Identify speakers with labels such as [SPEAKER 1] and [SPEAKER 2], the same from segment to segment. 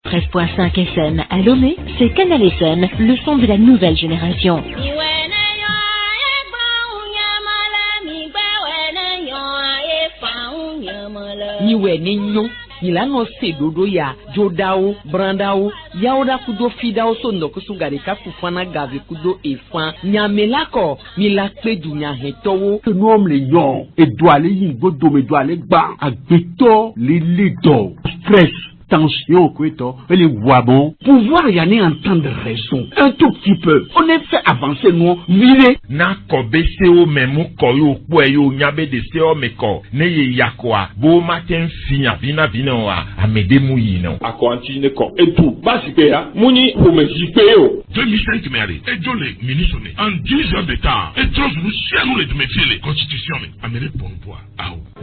[SPEAKER 1] 13.5 FM à Lomé, c'est Canal FM, le son de la nouvelle génération.
[SPEAKER 2] Niwe ninyo ilano sedodo ya jodao brandao yaoda kudo fidao sondo kusugari ka fufana gave kudo efan nyamelako milakpe dunya hetowo
[SPEAKER 3] que nous hommes les yon et doit aller yingo do me doit aller ba agbeto les do stress tension quoi et les voix bon pouvoir y aller entendre raison un tout petit peu on est fait avancer nous virer
[SPEAKER 4] na ko beseo memu ko yo po yo nyabe de seo meko ne ye yakwa bo matin finya vina wa amede mu yino
[SPEAKER 5] a continue ko et tout basique ya muni pour me jipeo
[SPEAKER 6] 2005 mairie et jole ministre en 10 heures de temps et trop nous chiens les de me filer constitution mais amede bon poids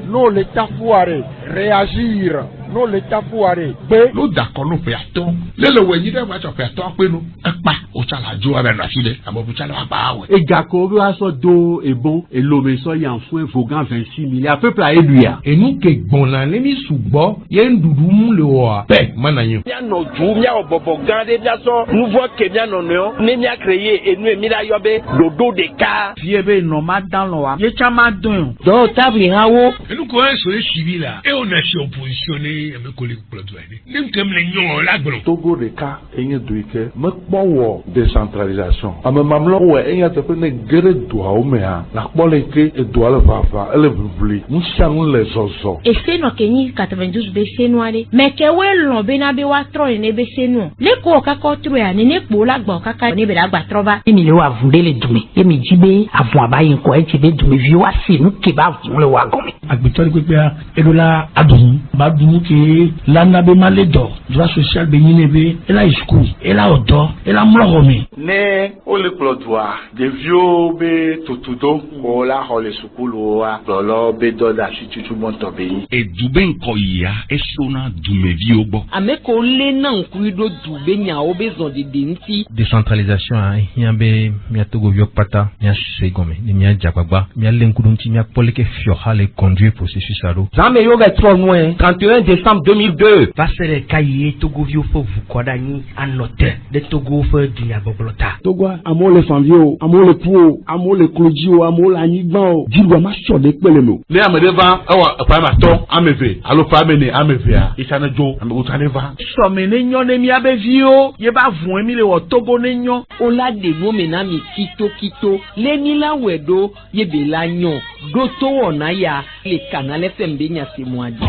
[SPEAKER 7] non l'état foiré réagir non l'état foiré
[SPEAKER 6] ló d'accord ló fẹ́ àtọ́ lẹ́lẹ̀ wẹ̀ yí dẹ́gbà tó fẹ́ àtọ́ pé nu ẹ pa òṣàlàjò abẹ́ nà sílẹ̀ àmọ́ òṣàlà wà bá wẹ̀.
[SPEAKER 3] Egako bí wàá sọ do ebon elome sọ yan fún evogan 26 milliards peuple a élu ya.
[SPEAKER 8] Enu ke gbọ̀nà lẹ́ni ṣùgbọ́n yẹn dùdú mú lè wọ̀ à bẹ́ẹ̀ mana yẹn.
[SPEAKER 5] Mia nọ ju mia ọ̀bọ̀bọ̀ gan de mia sọ nouveau ke mia nọ nọ ne mia créé enu emi la yọ bẹ dodo de ka.
[SPEAKER 9] Fie bẹ nọ ma dan lọ wa ye chama dun.
[SPEAKER 2] do tabli hawo
[SPEAKER 6] enu ko e so civil la e on a se oppositionné e me coller plot wa ni nim kem le nyon la gboro
[SPEAKER 10] Togo de ka enye duike me kpɔwɔ décentralisation ame mamlɔ wɔ enye teƒe ne geɖe duawo me ha la kpɔ le ke edua le vava ele ʋuʋli ŋusianu le zɔzɔ.
[SPEAKER 11] Ese no kenyi 92 be senu ale me ke we lon be na be wa tro ne be senu le ko ka ko tro ya ne kpo la gba kaka ne be la gba tro ba
[SPEAKER 9] Emi le wa vunde le dume emi jibe avun abayin ko e jibe dume vi wa si nu ke ba vun le wa gomi
[SPEAKER 8] Agbitɔri pépé a edola adùn ba dunu ke lana be ma le dɔ droit social be yin be ela school ela ọ̀dọ́ ela mlɔgɔmi.
[SPEAKER 10] Ne wole kplɔ dua ɖeviwo be tutudo ko la xɔ le sukulu wa kplɔlɔ be dɔ da si tutu mɔtɔ be yi.
[SPEAKER 3] Edube nkɔ yia esona dumeviwo gbɔ.
[SPEAKER 2] ameko le na nkuri do dube nyawo be zon de nti
[SPEAKER 12] décentralisation a hiã be mia togovio kpata mia se gɔme ni mia dzagbagba mia le ŋkuɖo ŋuti mia kpɔ leke fioxa le conduire processus aɖo.
[SPEAKER 2] zame yo be trɔ nue 31 décembre 2002
[SPEAKER 9] va se le ka ye togovio fo vu kɔda ni anote de togo fo dunya boblota
[SPEAKER 3] Togo amewo le fanvio amewo le puo amewo le klodzio amewo le anyigba o dziɖua ma sɔ ɖe kpele me o.
[SPEAKER 4] ne ame de va ewɔ eƒamatɔ ame ve alo ƒame ame vea isane dzo ame wotsa ne va.
[SPEAKER 9] sɔme ne nyɔ ne mia be viwo ye ba vun mi le wɔ Togo ne nyɔ
[SPEAKER 2] o la de no me na mi kito le mi la we do ye be la nyo do to wona ya le Canal FM be nya se mo adi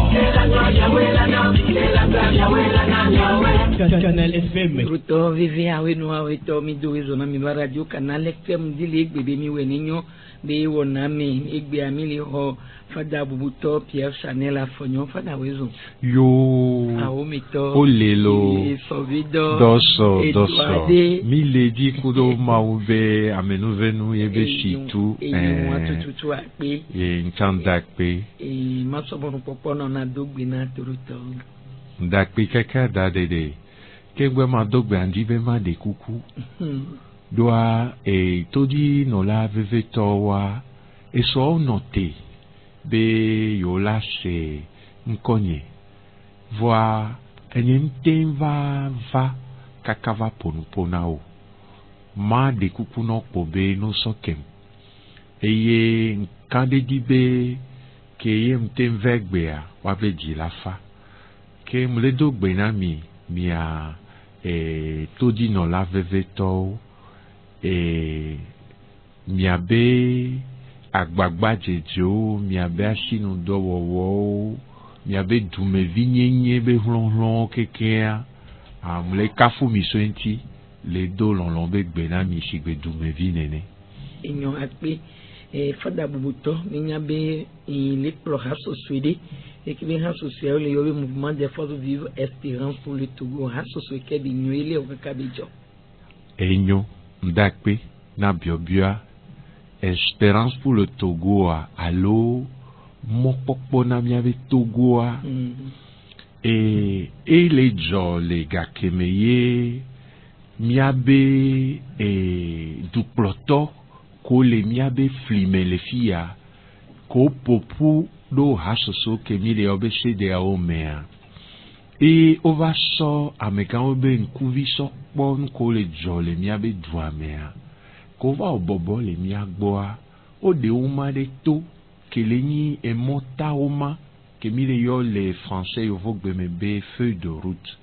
[SPEAKER 9] Canal FM
[SPEAKER 2] ruto vivi awe no awe to mi do zo na mi ba radio Canal FM di le gbe be mi we ni nyo be wona mi egbe ami le ho fada bubuto Pierre Chanel afonyo fada wezo
[SPEAKER 13] yo
[SPEAKER 2] awo mi to
[SPEAKER 13] olelo
[SPEAKER 2] sovido
[SPEAKER 13] doso mi ledi kudo maube amenuvenu yebe shitu
[SPEAKER 2] watututu akpe
[SPEAKER 13] nchandakpe
[SPEAKER 2] masobonu popono na dogbe na toruto
[SPEAKER 13] ndakpe kaka dadede kegbe ma dogbe andibe ma de kuku doa todi nola veveto wa eso note be yola se nkonye voa enyem va kakava ponupona o ma de kuku no pobe no sokem eye nkande dibe ke yem tem vegbea wa be jilafa ke mledo gbe na mia todi no la veveto miabe agbagba jejo miabe asinu dɔwɔwɔwo miabe dumevi nyenye be hlɔhlɔ kekea amle kafu miso enti le do lɔlɔ be gbe na mi si gbe dumevi nene
[SPEAKER 2] enyo akpe fada bubuto minya be le kplɔ ha soso de ekibe ha soso le yo be mouvement des forces vives espérance pour le Togo ha soso ke bi nyo ile o kaka be jo
[SPEAKER 13] enyo ndakpe na biobia espérance pour le Togo alo mokpokpo na miabe Togo et les gens les gars kemeye miabe duploto ko le miabe flime le fia ko popu do hasoso ke mi le obese de a omea et on va so ameka on be nkuvi so po nko le jo le mia be duamea ko va obobo le mia gboa o de uma de to que le ni e mota uma que mi le yo les français yo vok be me be feuille de route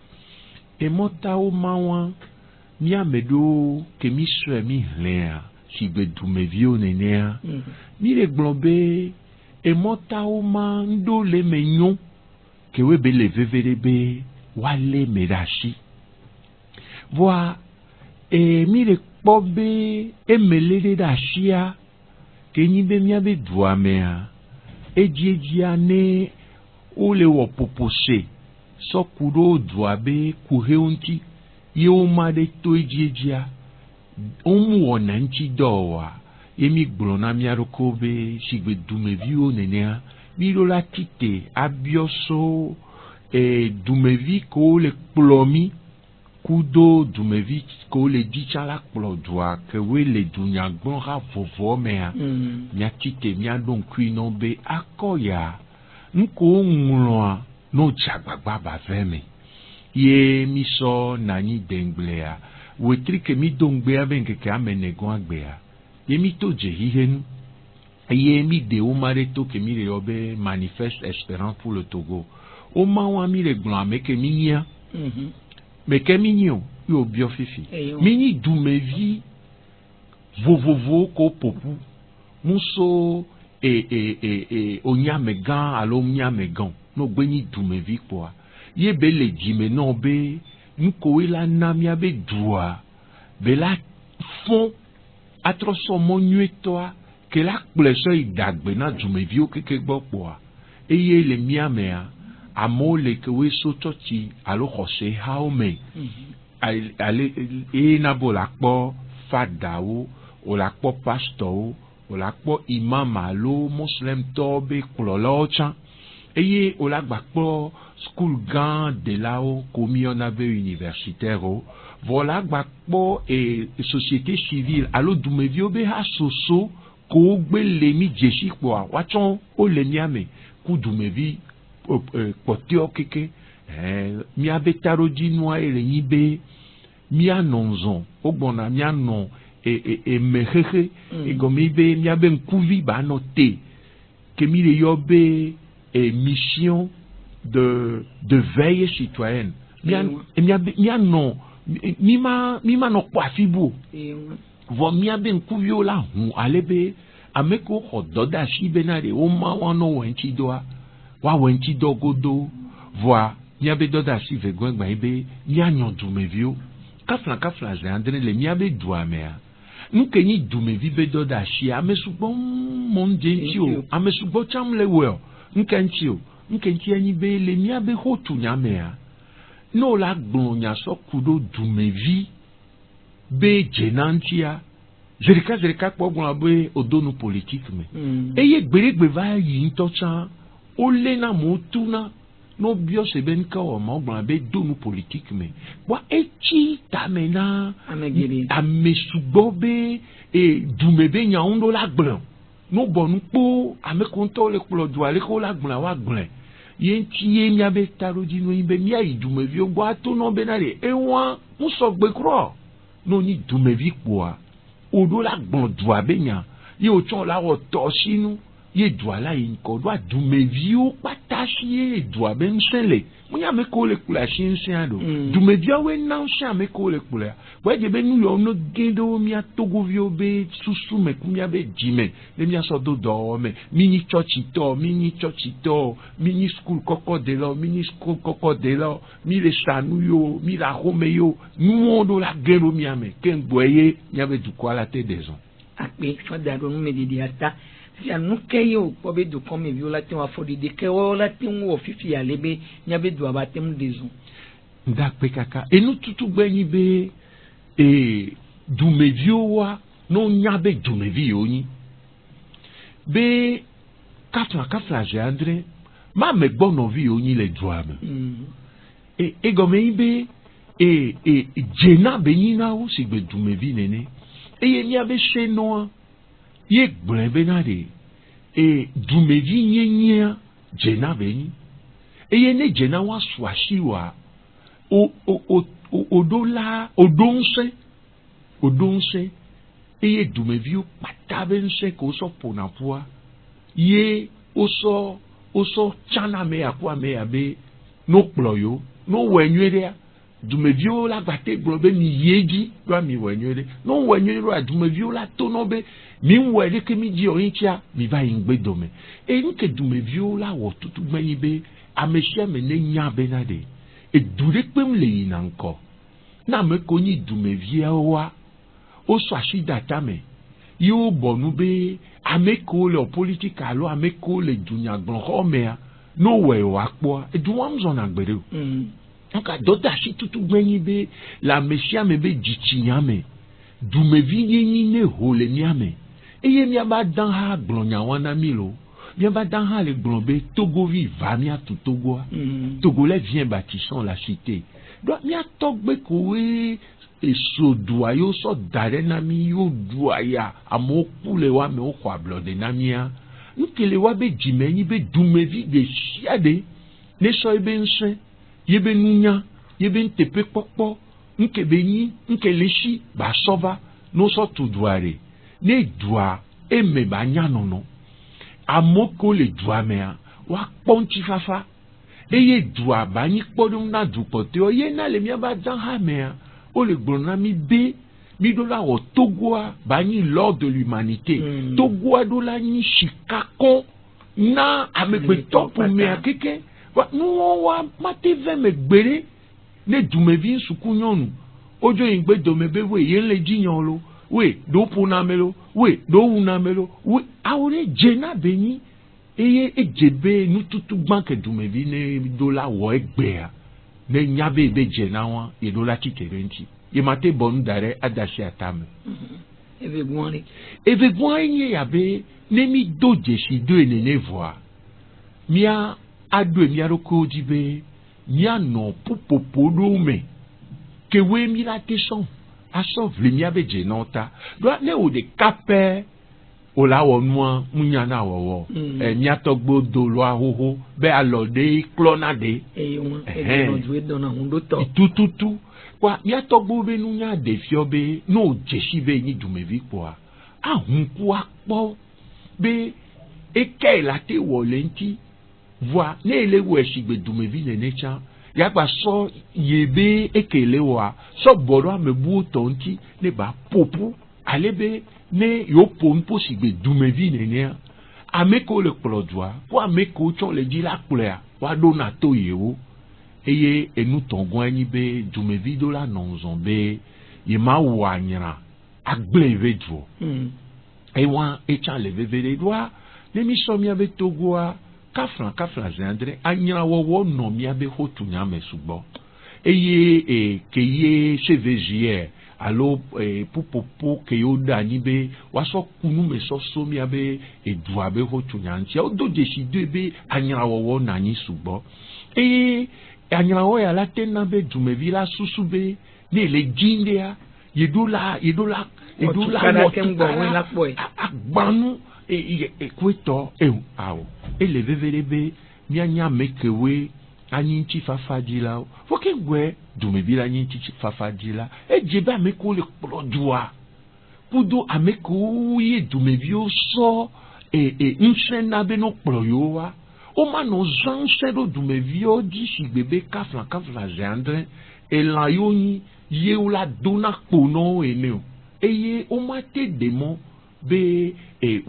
[SPEAKER 13] e mota uma wa mia medo que mi so mi lea si be du me vio nenea mi le globé e mota uma ndo le menyon que we be le veverebe wale merashi voa e mi le pobe e melede da shia que ni be mia be duamea e ane o le wo popose so kuro duabe kuheunti ye o ma de to ejia o mu wona nti dowa emi gbona mi arokobe sigbe dumevi o nenea mi lo la tite abioso e dumevi ko le plomi kudo dumevi ko le dichala plodwa ke we le dunya gbon ha vovo mea mi tite mi adon kuino be akoya nko nwa no jagbagba ba veme ye mi so nani denglea wetri ke mi dongbe benke ke amenegon agbea ye mi to jehihen ye mi de umare to ke mi le obe manifeste espérance pour le Togo o ma wa mi le glan me ke mi nia me ke mi nio yo bio fifi mi ni du me vi vovovo ko popu muso onya megan alo nya megan no gbeni du me vi kwa ye be le di me no be nko ila na mia be dua be la fond atroso mo nuetoa que la pleso idagbe na du me vi o keke gbo kwa eye le mia mea amole ke we so tochi alo jose haume ale na bola po fadawo o la po pastor o la po imam alo muslim tobe klolocha eye o la gbapo school gan de lao komi on avait universitaire voilà gbapo et société civile alo dumevio be ha soso ko gbe le mi jeshi po wachon o le niame ku dumevi potio keke mi abetaro dinwa ele yibe mi anonzon ogbona mi anon e mehehe e gomibe mi abe nkuvi ba noté que mi le yobe mission de veille citoyenne mi anon mi ma no kwafibu vo mi abe nkuvi ola hu alebe ameko hododa shi benare o ma wano wenchi doa wa wenchi dogodo voa mi abe doda shi vegwen gba ibe mi anyon du mevio kafla ze andre le mi abe duamea nuke ni du mevi be doda shi amesugbon monde nchio amesugbo chamle well nke nchi ani be le mi abe hotu nyamea no la gbonya so kudo du mevi be jenantia zerika kpogbon abe odonu politique me eye gberegbe va yi ntocha o le na motuna no bio se ben ka o mo gbon abe donu politique me wa echi tamena amesugbo be e dumebe nya ondo la gbon no bonu po amekonto le kplodo ale ko la gbon wa gbon yen tie mi abe taroji no ibe mi ayi dumevi o gbo ato no be na le enwa mu so gbe kro no ni dumevi poa odo la gbon do abenya ye o chon la o to sinu ye doa la yin ko doa dumevi o patashi ye doa ben sele munya me ko le kula shin ado dumevi we na sha me ko le kula we je be nu yo no gendo mi atogo vi obe susu me kumia be jime le mi aso do me mini churchito mini school kokodelo mini school kokodelo mi le sanu yo mi la romeyo nu ondo la gendo mi ame ken boye mi ave du kwa la te deson
[SPEAKER 9] akpe fada ro me di ata si anu keyo pobe do come viola te wa fodi de ke wala te wo fifi alebe nyabe do abatem deson
[SPEAKER 13] nda pe kaka e nu tutu gbenyi be du mevio wa no nyabe du mevio ni be kafla je andre ma me gbono vi oni le doame e gome be jena be ni na o si gbe du mevi nene e ye ni abe se no ye gblebe na de du mevi nyenya jena be ni eye ne dzena wa su asi wa odonse eye dumeviwo kpata be ŋusẽ ko sɔ ƒona ƒua ye wosɔ tsana me akua me abe no kplɔ yo no wɔe nyuie ɖea dumeviwo la gbate gblɔ be mi yie dzi ɖoa mi wɔe nyuie ɖe no wɔe nyuie ɖoa dumeviwo la to nɔ be mi wɔe ɖe ke mi dzi o ŋutia mi va yi ŋgbe dome eye nuke dumeviwo la wɔ tutu gbenyi be ame sia ame ne nya bena ɖe edu ɖe kpem le yina ŋkɔ na ame ko nyi dumeviawoa wosɔ asi da tame ye wobɔ nu be ame kewo le politika alo ame kewo le dunyagblɔxɔ mea no wɔe wòakpɔa edu wɔm zɔna gbe ɖe o. Nka dɔda asi tutu gbenyi be le ame sia ame be dzitsinya me dumevi nyenyi ne ho le mía me eye míaba dan hã gblɔ nyawa na mi lo míaba dan hã le gblɔ be togovi va míatu togoa togolais vient bâtissant la cité donc míatɔ gbe kowoe esodua yo sɔ da ɖe na mi yo dua ya amewo ku le wa me woxɔ ablɔɖe na mia nkele wa be dzime nyi be dumevi de sia ɖe ne sɔ ebe ŋusẽ yebe nunya yebe nteƒe kpɔkpɔ nke be nyi nke le si ba sɔ va no sɔ tu dua ɖe ne dua eme ba nya nɔnɔ amewo ko le dua mea woakpɔ ŋutifafa eye dua ba nyi kpɔɖeŋu na du kpɔtɔewo ye na le míaba dan hã mea wole gblɔ na mi be mi ɖo la wɔ togoa ba nyi lord de l'humanité togoa ɖo la nyi sikakɔ na amegbetɔ ƒomea keke nuwɔwa mate ve me gbe ɖe ne dumevi suku nyɔnu wodzo yi gbe dome be we yen le dzi nyɔ lo we ɖo ƒona me lo we ɖo wuna me lo we awo ɖe dze na be nyi eye edze be nututu gbã ke dumevi ne do la wɔ egbea ne nya be ebe dze na wa ye do la tite ɖe ŋuti ye mate bɔ nu da ɖe adasi atame.
[SPEAKER 9] Eve gbɔn
[SPEAKER 13] nye ya be ne mi do dzesi do enene vɔa mia aɖoe mia ɖokuiwo dzi be mianɔ ƒuƒoƒo ɖewo me ke woe mi la te sɔn asɔ vli mia be dze na wo ta ɖoa ne wo ɖeka pɛ o la wɔ nua ŋunya na wɔwɔ miatɔgbo do lɔa xoxo be alɔ ɖe klɔna ɖe tututu wa miatɔgbo be nunya ɖe fiɔ be no dzesi be nyi dumevi kpɔa ahunku akpɔ be eke la te wɔ le ŋuti voa ne ele wɔ esigbe dumevi nene tsã yagba sɔ yebe eke le wɔa sɔ bɔ ɖo amebuwo tɔ ŋuti ne ba ƒoƒu ale be ne yewo ƒo nuƒo sigbe dumevi nenea ame kewo le kplɔ dua ko ame kewo tsɔ le dzi la kplɔa woaɖo na to yewo eye enutɔgɔa nyi be dumevi do la nɔ ŋzɔ be ye ma wɔ anyra agble ve duɔ ewa etsã le veve ɖe ɖoa ne mi sɔ mia be togoa kafla zandre anyrawɔwɔ nɔ mia be xotunya me sugbɔ eye keye seveziɛ alo ƒuƒoƒo ke yewo ɖe anyi be woasɔ kunu me sɔsɔ mia be edua be xotunya ŋutia wodo dzesi doe be anyrawɔwɔ nɔ anyi sugbɔ eye anyrawɔ ya la te na be dumevi la susu be ne le dzi ɖea yeɖo la wɔ agbanu ekuetɔ awo ele veve ɖe be mianya ame kewoe anyi ŋuti fafa dzi la o fo ke gbe dumevi la anyi ŋuti fafa dzi la edze be ame kewo le kplɔ dua kudo ame kewo ye dumeviwo sɔ ŋusẽ na be no kplɔ yewo wa womanɔ zã ŋusẽ ɖo dumeviwo dzi sigbe be kafla ze andre elã yewo nyi yewo la do na kponɔwo ene o eye womate de mɔ be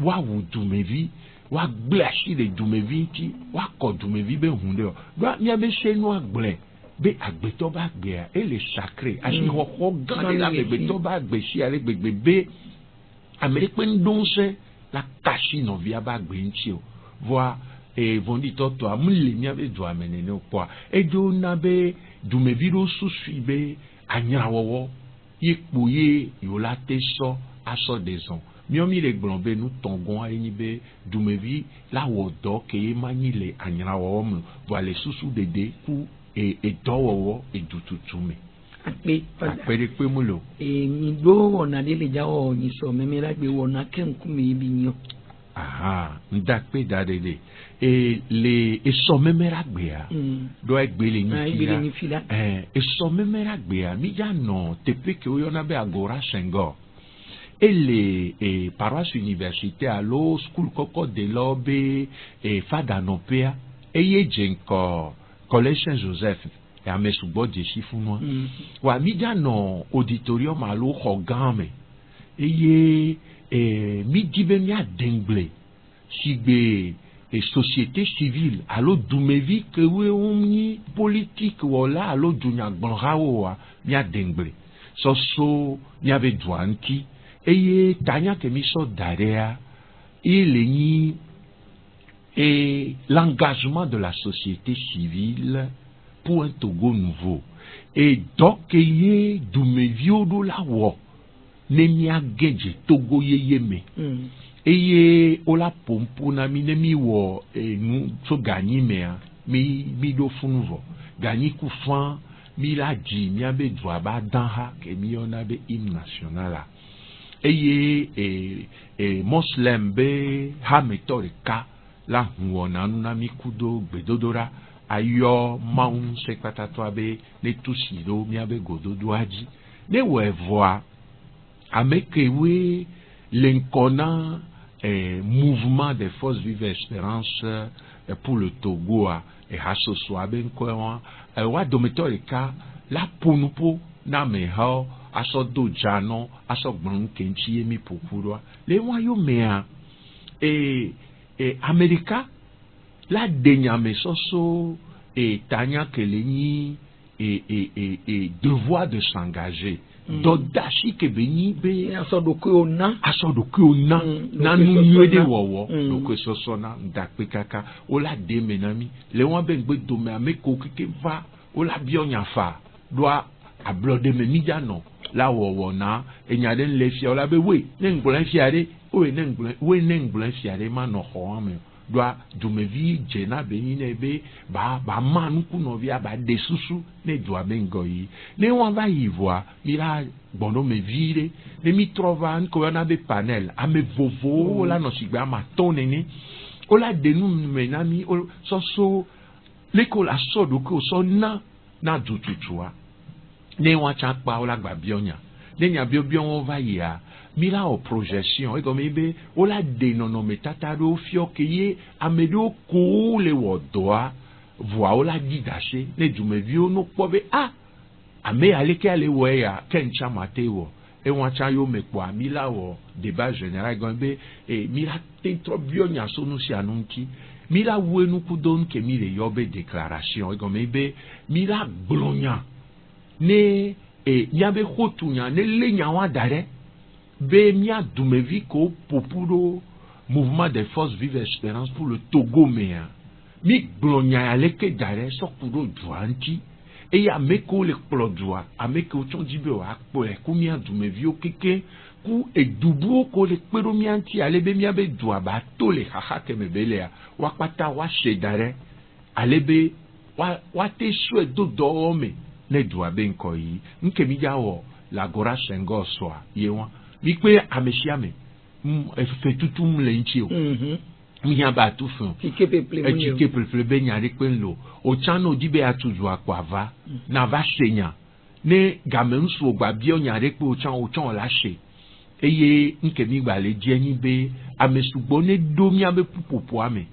[SPEAKER 13] woawu dumevi woagble asi le dumevi ŋuti woakɔ dumevi be hu ɖe o ɖoa miabe se nu agble be agbetɔ be agbea ele sacré asixɔxɔ gã ɖe la agbetɔ be agbe si ale gbegbe be ame ɖe ƒe ŋdɔsẽ la kasi nɔvia be agbe ŋuti o voa vɔnditɔtɔa mu le miabe dua me nene o kpɔa edzo na be dumevi ɖewo susui be anyrawɔwɔ ye kpo ye yewo te sɔ asɔ de zɔn mi le gblɔ be nutɔgɔa enyi be dumevi la wɔ dɔ ke ye ma nyi le anyrawɔwɔ me voa le susu dede ku edɔwɔwɔ edututu me. akpe ɖe kpe mu lo.
[SPEAKER 9] mi ɖo wɔna ɖe le dza wɔ nyisɔ mɛmɛ la gbe wɔna ke ŋkume bi nyɔ.
[SPEAKER 13] ndakpe dadele et les et somemera gbea do egbele ni fila et somemera gbea mi ya no tepe ke o yona be agora sengo et les paroisse université allo school koko de lobe et fada nopea et ye jenko collège Saint-Joseph et a mesubo de chifunwa wa mi ya no auditorium allo hogame et ye mi dibe mi a dengle sigbe et société civile allo dumevi que we omni politique wala allo dunya gbanrawo mi a dengle so mi ave douanti et tanya ke mi so darea il est et l'engagement de la société civile pour un Togo nouveau et donc y dumevi odo la wo nemi agenje Togo yeyeme eye ola pompo na mi nemi wo nu so gagni mea mi do funuvo gagni kufan mi la di mi abe dwa ba danha ke mi ona be hymne national eye muslim be ha metorika la huona na mi kudo bedodora ayo maun sekpatato be ne tusido mi abe gododo aji ne wevoa amekewe l'inconnant mouvement des forces vives espérance pour le Togo et hasoso abenkoa wa dometorika la ponupo na meha asodo jano asogbon kenchi mi pokuro le wayo mea America la denya mesoso et tanya keleni et devoir de s'engager d'audace que beni be asodoku ona na nu de wowo donc so sona ndakpe kaka ola de menami le won be gbe do me ameko kike va ola bionya fa doa ablode me media no la wowo na enya den le fia ola be we ne ngbolan fiare o ne ngbolan fiare ma no ho ame doa dumevi jena beni ne be ba manu ku no via ba desusu ne doa bengoyi ne wan va y voir mira bono me vire ne mi trovan ko na be panel a me vovo la no sigba ma tonene o la denu menami o so l'école a so do ko so na dututua ne wan cha pa o la gba bionya ne nya bion va ya mira o projection e comme be o la de non metata do fio keye amedo ko le wodoa voa o la didache ne dume vio no pobe ame aleke ale weya kencha mateo e wancha yo mekwa mila wo débat général gombe e mira te trop bionya sonu si anunki mira wenu kudon ke mire yobe déclaration e gombe be mira glonya ne nyabe khotunya ne lenya wa dare be mia dumevi ko popuro mouvement des forces vives espérance pour le Togo mea mi glonya aleke dare sokuro duanti et ya meko le plodwa ameko chonjibe wa po e kumia dumevi okeke ku edubu ko le pero mianti alebe miabe dua ba to le haha ke mebelea wakpata wa shedare alebe wa te sue do ome ne dua benko yi nke mi jawo la gora sengo soa yewa mi pe amesiame fe tutum le nchio mi ya ba tu fun tike peple be nyare pe nlo o chano dibe atuju akwava na va senya ne gamensu ogba bi o nyare pe o chan la se eye nke mi gba le die yin be amesugbo ne do mi abe pupopo ame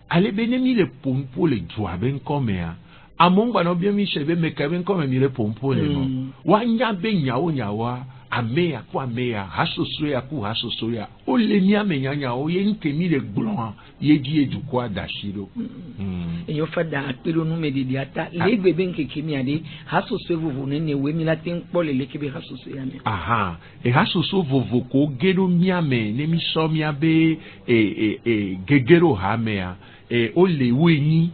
[SPEAKER 13] ale be ne mi le pompo le dua be nko me a amongba no bi mi sebe me ka be nko me mi le pompo le no wa nya be nyawo amea kwa amea hasosoya ku hasosoya o le mi amenyanya o ye nke mi le glon ye di edukwa dashiro
[SPEAKER 9] enyo fada apelo nu medidi ata le gbebe nke kimi ade hasoso vovo ne we mi la tin pole le kebe hasoso ya me
[SPEAKER 13] e hasoso vovo ko gero mi ame ne mi so mi abe gegero ha mea o le wenyi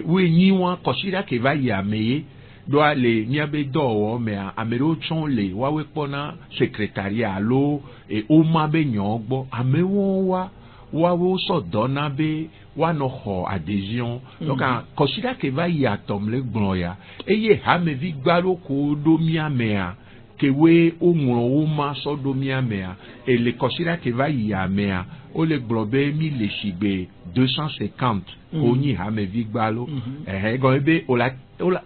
[SPEAKER 13] wenyi wa kosira ke va ya meye doa le miabe do me amero chon le wa we pona secrétariat lo e o ma be nyogbo amewo wa wo so dona be wa no ho adhésion donc considère que va y atom le gbon ya eye ha me vi gbaro ko do mi amea kewe o ŋlɔ wo ma sɔdo miamea ele kɔsira ke va yi amea o le gblɔ be mi le sigbe 250 onyi hamevi gbalo gɔme be o la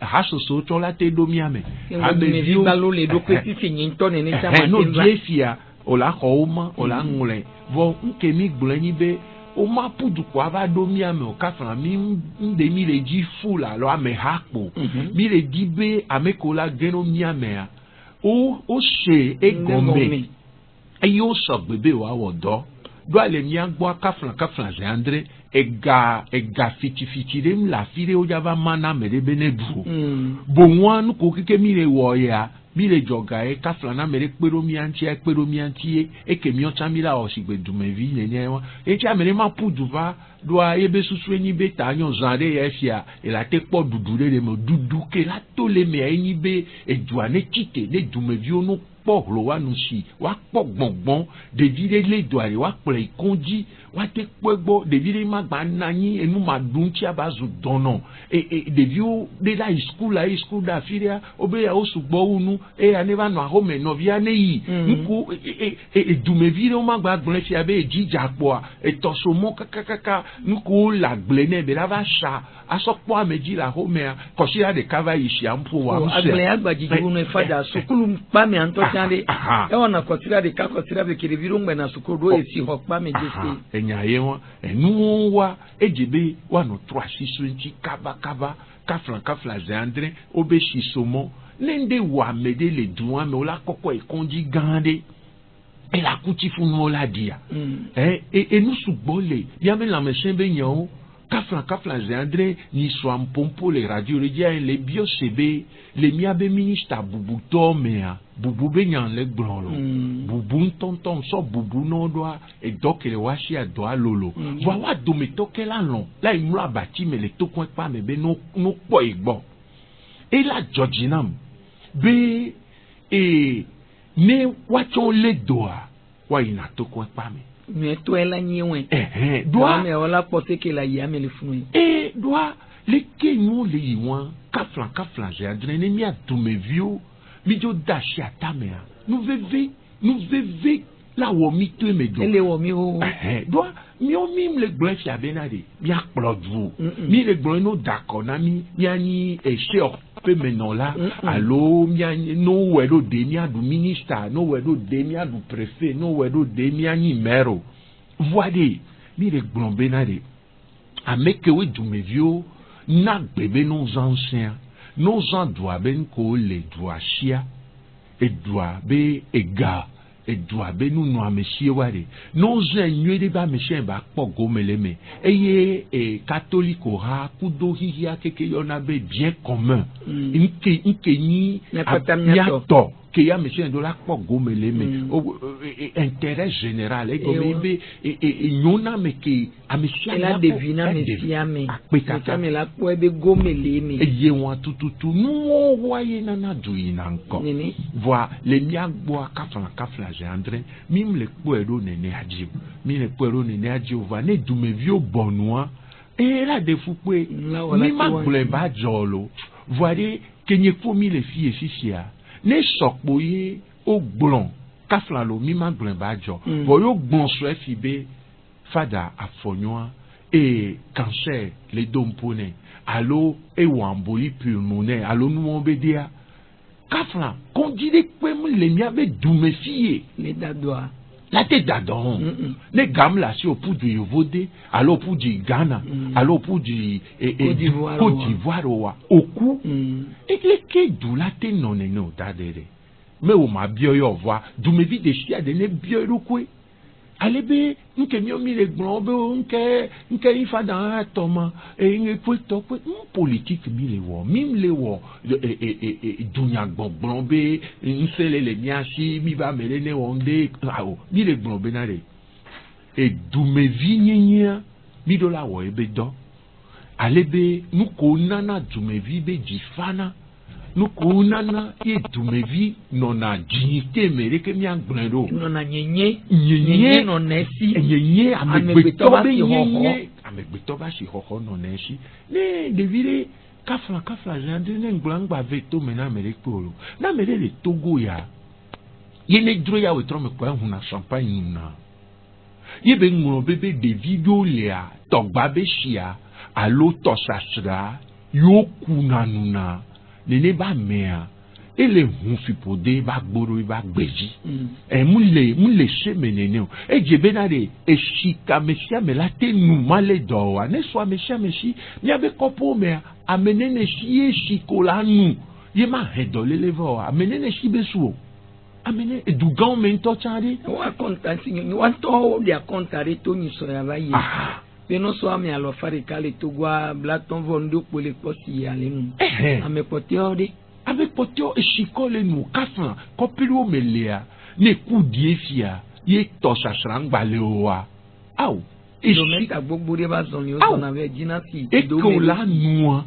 [SPEAKER 13] hasoso tsɔ la te do miame
[SPEAKER 9] hamevi gbalo le do pe fifi nyi ŋutɔ nene tsama
[SPEAKER 13] no die fia o la xɔ wo ma o la ŋlɔe vɔ nke mi gblɔ nyi be o ma pudu ko ava do miame o kafra mi nde mi le dzi fu la alo ame ha kpo mi le di be ame ko la geno miamea o se egome eye o sɔ gbebe wa wɔ dɔ do ale miagbɔ kafla ze andre ega fitifiti ɖe le afi ɖe wodzava ma na ame ɖe be ne ɖu boŋua nuko keke mi le wɔ ya mi le dzɔga ye kafla na ame ɖe kpe ɖo mia ŋuti ye eke miɔtsa mi la wɔ sigbe dumevi nenea wa etse ame ɖe ma ƒu du va doa ebe susu enyi be ta nyɔ zã ɖe ya efia ela te kpɔ dudu ɖe me dudu ke la to le mea enyi be edua ne tsite ne dumeviwo no kpɔ hlo wa nu si wa kpɔ gbɔngbɔn ɖevi ɖe le doa ɖe wa kplɔe kɔdzi wa te kpɔe gbɔ ɖevi ɖe ma gba na anyi enu ma ɖu ŋuti aba zu dɔnɔ ɖeviwo ɖe la yi skul ɖe afi ɖea wobe ya wo sugbɔ wu nu eya ne va nɔ axome nɔvia ne yi nuku dumevi ɖewo ma gba gblɔe fia be edzidza kpɔa etɔsomɔ kakakaka nuku wo le agble ne be la va sa asɔ kpɔ amedzi le axomea kɔsia ɖeka va yi si ampo wa ŋusẽ
[SPEAKER 9] agble agbadzidzi ne fada sukulu kpame ŋutɔ tia ɖe ewɔna kɔsira ɖeka kɔsira ɖe ke ɖevi ɖo ŋgbɛna sukulu ɖo esi xɔ kpame dzese
[SPEAKER 13] enya ye wa enuwo wa edze be woanɔ trɔ asi so ŋuti kabakaba kafla ze andre wobe si somɔ ne ɖe wɔ ame ɖe le dua me wola kɔkɔ ekɔndzi gã ɖe ela kuti funu la dia enu sugbɔ le miame lãmesẽ be nyawo kafla ze andre ni sɔ mpompo le radio le dzia le bio se be le miabe minista bubutɔ mea bubu be nya le gblɔ lo bubu ŋutɔŋutɔ sɔ bubu n'oɖoa edɔ kele wa si adɔa lolo vɔ wa dometɔ ke la lɔ la yi mlɔ abati me le tokɔ kpa me be no kpɔ yi gbɔ ela dzɔdzi nam be ne watsɔ le doa wa yina tokɔ kpa me.
[SPEAKER 9] Mɛtɔ la nyi wɛ. Doa mɛ wala kpɔte ke la yi ame le funu
[SPEAKER 13] ye. Doa le ke nu le yi wɔn kafla ze adre ne mia dumeviwo mi dzo da si atamea nu veve la wɔ mi to eme do.
[SPEAKER 9] Ele wɔ mi o.
[SPEAKER 13] Doa miɔ mi le gblɔ fia bena de mia kplɔ du mi le gblɔ no dakɔ na mi nyi ese ɔƒe menɔ la alo mia no wɛ ɖo de mia du minista no wɛ ɖo de mia du préfet no wɛ ɖo de mia nyi maire voa de mi le gblɔ bena de ame kewo dumeviwo na gbe be no zã ŋusẽa no zã dua be ko le dua sia edua be ega edua be nunu amesie wa de no zã nyuie de be amesie ba kpɔ gome le me eye katoliko ha kudo hihia keke yɔna be bien commun nke nyi miatɔ ke ya amesie do la kpɔ gome le me intérêt général egome be nyona me ke amesie
[SPEAKER 9] la devina mesia me akpekaka me la kpɔ ebe gome le me
[SPEAKER 13] eye wɔn tututu nuwo wa ye nana du yina ŋkɔ voa le miagbɔa kafla ze andre mi le kpɔe ɖo nene adziwo voa ne dumeviwo bɔnua la de fu kpe mi ma gblɔe ba dzɔ lo voa de kenye kpɔ mi le fi efisia ne sɔkpo ye o gblɔ kafla lo mi ma gblɔe ba dzɔ voa yo gbɔn sɔ efi be fada afɔnyɔa cancer le do mpone alo ewɔ amboli pulmonaire alo nuwo be dia kafla kɔndzi ɖe kpem le miabe dumefi ye
[SPEAKER 9] le dadoa
[SPEAKER 13] la te dadɔ ne gam le asi opu du Yevode alo opu du Ghana alo opu du Côte d'Ivoire wa oku ke du la te nɔ nene o da de me o ma biɔ yɔ voa dumevi de sia de ne biɔ ɖokoe ale be nke mi le gblɔ be nke ifa da tɔma ŋe kpe tɔ kpe politique mi le wɔ dunyagbɔgblɔ be ŋsẽ le mia si mi ba me le ne wɔm de awo mi le gblɔ bena de dumevi nyenyea mi do la wɔ ebe dɔ ale be nuko nana dumevi be dzi fana nuko nana ye dumevi nɔna dignité me ɖe ke mia gblɔe ɖo
[SPEAKER 9] nɔna nyenye nɔna esi
[SPEAKER 13] nyenye amegbetɔ be nyenye amegbetɔ ba si xɔxɔ nɔna esi ne ɖevi ɖe kafla zã ɖe ne ŋgblɔ ŋgba ve to me na ame ɖe kpe o lo na ame ɖe le Togo ya ye ne dro ya wetro me kwa hu na champagne na ye be ngro bebe de video lia togba be shia alo tosasra yo kunanuna ne ba mea ele hu fipode ba gboro ba gbeji mule se menene o je benare e shika mesia me la te nu male do wa ne so mesia mesi mi abe kopo me amenene si e shikola nu ye ma hedo lelevo amenene si besu amene edugan me nto chari
[SPEAKER 9] wa konta si ni wa to dia konta re to ni so ya ba ye beno so ami alo fari kale to gwa blaton vondo pole posi ale nu ame potiode avec potio e shikole nu kafan kopilo melea ne ku die fia ye to sasran gbale owa aw e meta gbogbo de ba zon yo so na ve jinati do me la nu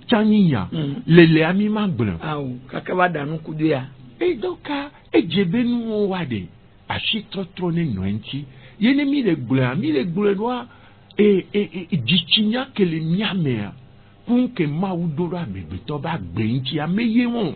[SPEAKER 9] chaniya lele ami magbran aw kakaba danu kudu ya e doka e jebenu wade a shitro ne noenti ye ne mi le gbran wa dichinya kele miamea kunke maudoro amegbeto ba gbenchi ameye won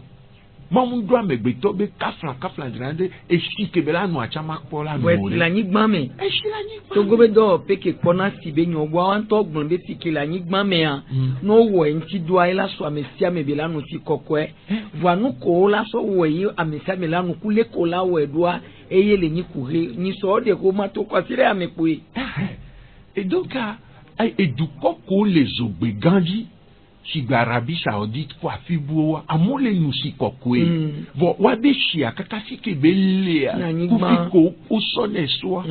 [SPEAKER 9] maudoro amegbeto be kafla grande e shike bela nu achama pola no we la nyigban me e shi la nyigban to gobe do peke pona sibe nyo gwa wan to gbon be sike la nyigban me a no wo enchi do ai la so amesia me bela nu ti kokwe vanu ko la so wo yi amesia me la nu kule ko la wo edua eye le nyikuhe ni so de ko ma to kwasire amepoe et donc edukoko les ogbe gandi sigba Arabie Saoudite kwa fibuwa amole nusi kokwe vo wade shia kakafike bele kufiko usone soa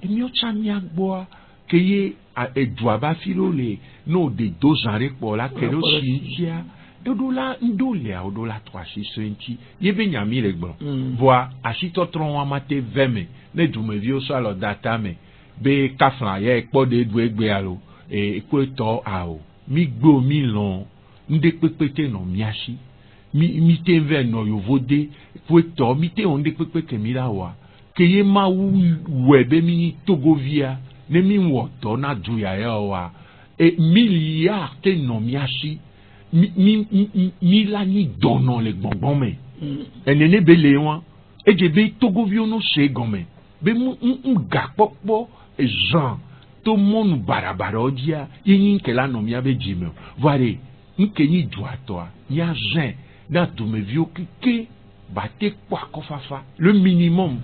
[SPEAKER 9] emi ochami agboa keye edua ba filole no de dozare pola kero shia odola ndolea odola 360 yebe nyami legbon voa asito tron wa mate 20 ne dumevi o so lo data me be kafla ye ekpo de du egbe alo ekwe to ao mi gbo mi lon nde pepete no miashi mi te ve no yovode ekwe to mi te onde pepete mi la wa keye ma webe mi togovia ne mi woto na du ya wa milliard te no miashi mi la ni dono le gbongbon me enene bele won eje be togovio no se gome be mu ga popo Jean, tout le monde barabara odia, yin ke la no mi abe jime. Voire, nke ni doa toi, ni a jeun, na tout me vieux kike, bate kwa kofafa, le minimum,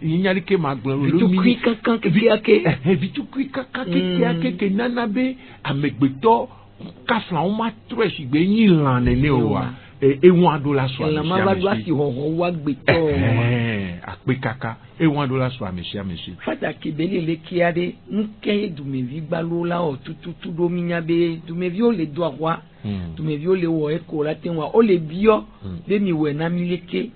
[SPEAKER 9] yin yali ke magblon, le minimum. Vitu kui kakan ke vitu kui kakan ke nanabe, amegbeto, kafla on ma tresh, be ni lan nene owa. E $1 soit la mabadwa si ho wa gbeto akpe kaka e $1 soit monsieur fata kibeli le kiade nke du me vi gbalola o tutu do minyabe du me vi o le do wa du me vi o le wo eko la tenwa o le bio be mi we na mileke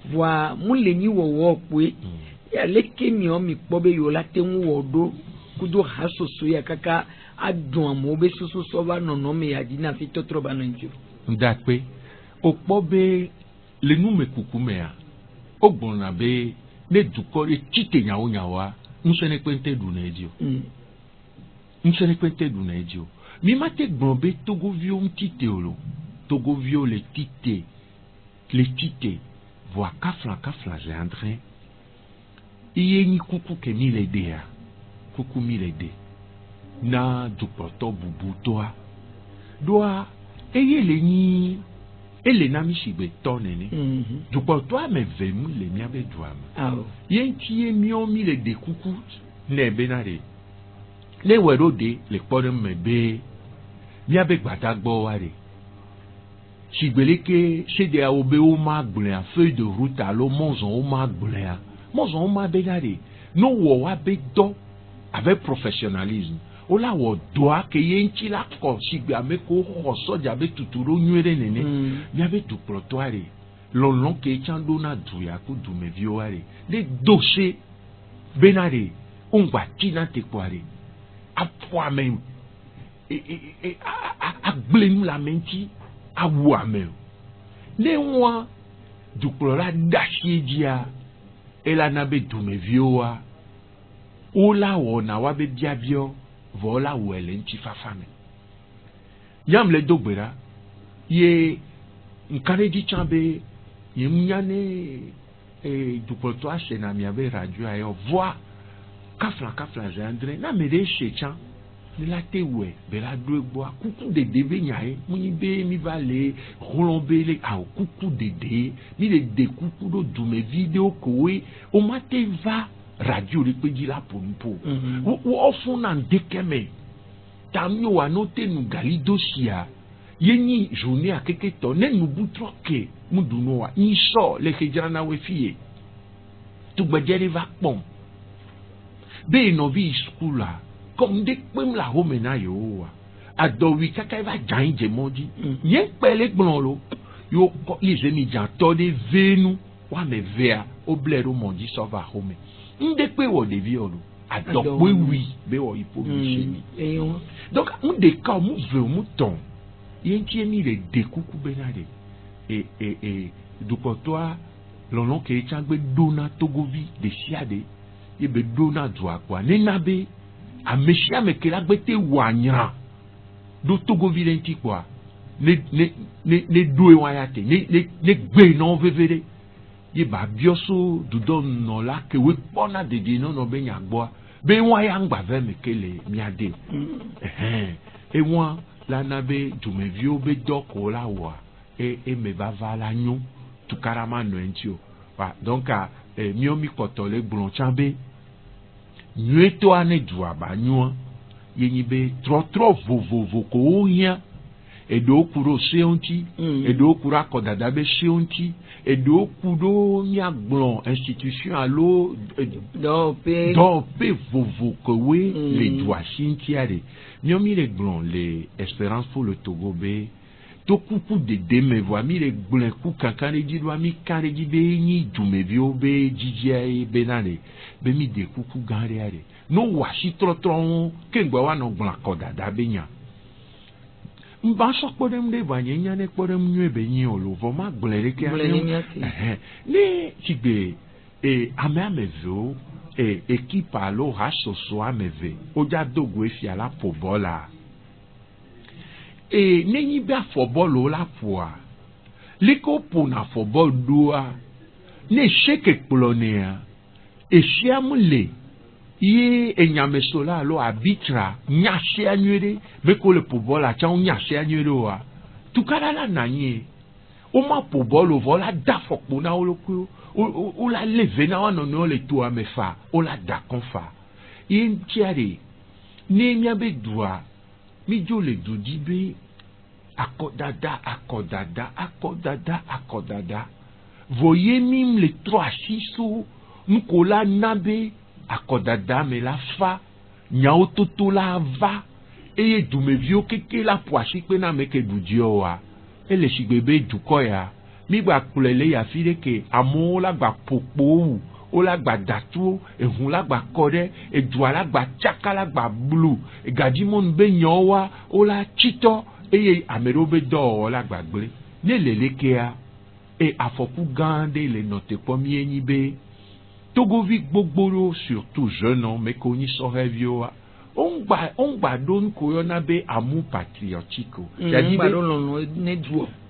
[SPEAKER 9] voa mu le ni wo pe ya leke mi o mi po be yo la tenwo do kudo hasoso ya kaka adun mo be susu so ba nono me ya dina fi totro ba no nju ndakpe okpo be le nu me kukumea ogbona be ne dukore tite nyawa nsene kwente du na edio mi mate gbonbe togovio ntite olo togovio le tite voa kafla je André iye ni kuku ke mi le dea kuku mi le de na dupoto bubu toa doa eye ele na mi sigbe tonene dupo to ame vemu le mi abe duam yen tie mi o mi le de kuku ne benare le wero de le podem mebe mi abe gbadagbo ware sigbeleke sede a obe o ma gbule a feuille de route alo monzon o ma gbule a monzon o ma benare no wo wa be do avec professionnalisme ola wo doa ke yenchi la ko sigbe ameko ho soja be tuturo nyere nene mi abe tu protoire lon ke chando na duya ku du me vioware de dossier benare ongba tina te kware apwa même a glenu la menti a wa même le wa du plora dashi dia ela na be du me vioa ola wo na wa be diabio vola wele nchi fafame yam le dogbera ye nkare di chambe
[SPEAKER 13] yemnyane dupoto ashe na miabe radio ayo voix kafla zandre na mede shechan ni la tewe be la doegboa kuku de debe nyae muni be mi vale rolombe le a kuku de mi le de kuku do dume video kowe o mate va radio le peji la pompo o funa ndekeme tamyo wa note nu galidosia yeni journée a keke to ne nu butroke muduno wa inso le kejana we fie tu gbejere va pom be no vi skula comme de pem la homena yo wa adowi kaka va janje moji yen pele gbon lo yo ko lize mi jan to de venu wa me vea oblero moji so va home nde pe wo de vi olo adokwe wi be wo ipo mi shemi donc on de ka mu ve mu ton yen ti mi le de kuku benade du kotoa lolon ke changbe dona togovi de siade ye be dona dwa kwa ne nabe a meshia mekela gbete wanya do togovi lenti kwa ne doe wayate ne gbe no vevere ye ba bioso du don no la ke we pona de no be nyagboa be waya ngba ve mekele miade e won la nabe dumevio be doko la wa e me va la nyon tu karama no entio wa donc miomi kotole blon chambe nueto ane dua ba nyon yenyi be tro vovo ko nya edo kuro seonti edo kura kodada be seonti edo kudo nya blon institution alo do pe vovo ko we le dua sintiare miomi le blon le espérance pour le Togo be to kuku de deme voa mi le gblin ku kankan le di do mi kan le di be ni dume bi o be jijia be nale be mi de kuku ganre are no wa si tro ke ngba wa no gblan koda da be nya mba so podem de ba nya ne podem nyu be nyi olo vo ma gblin le ke ne tigbe amezo équipe alo hasoso ameve oja dogo efi ala pobola nenyi bia football o la poa liko pona football doa ne sheke polonia e shiamule ye enyamesola lo arbitra nyashe anywere beko le football a cha nyashe anywere wa tukala la nanye o ma football o vola da fokpona o lokwo o la leve na ono no le to amefa o la da konfa yin tiare ne nyabe doa mi jo le dudibe akodada voyez mim le 3 6 nkola nabe akodada me la fa nyao toto la va eye dumevio keke la poasi pe na meke dudio wa ele sigbebe dukoya mi gba kulele ya fireke amo la gba popo o la gba datu ehun la gba kore edua la gba chaka la gba blue egadimon be nyowa o la chito eye amerobe do la gba gbe ne lelekea e afoku gande le note pomi enyibe togovi gbogboro surtout jeune homme mais koni so revio on gba don koyona be amu patriotique ya di be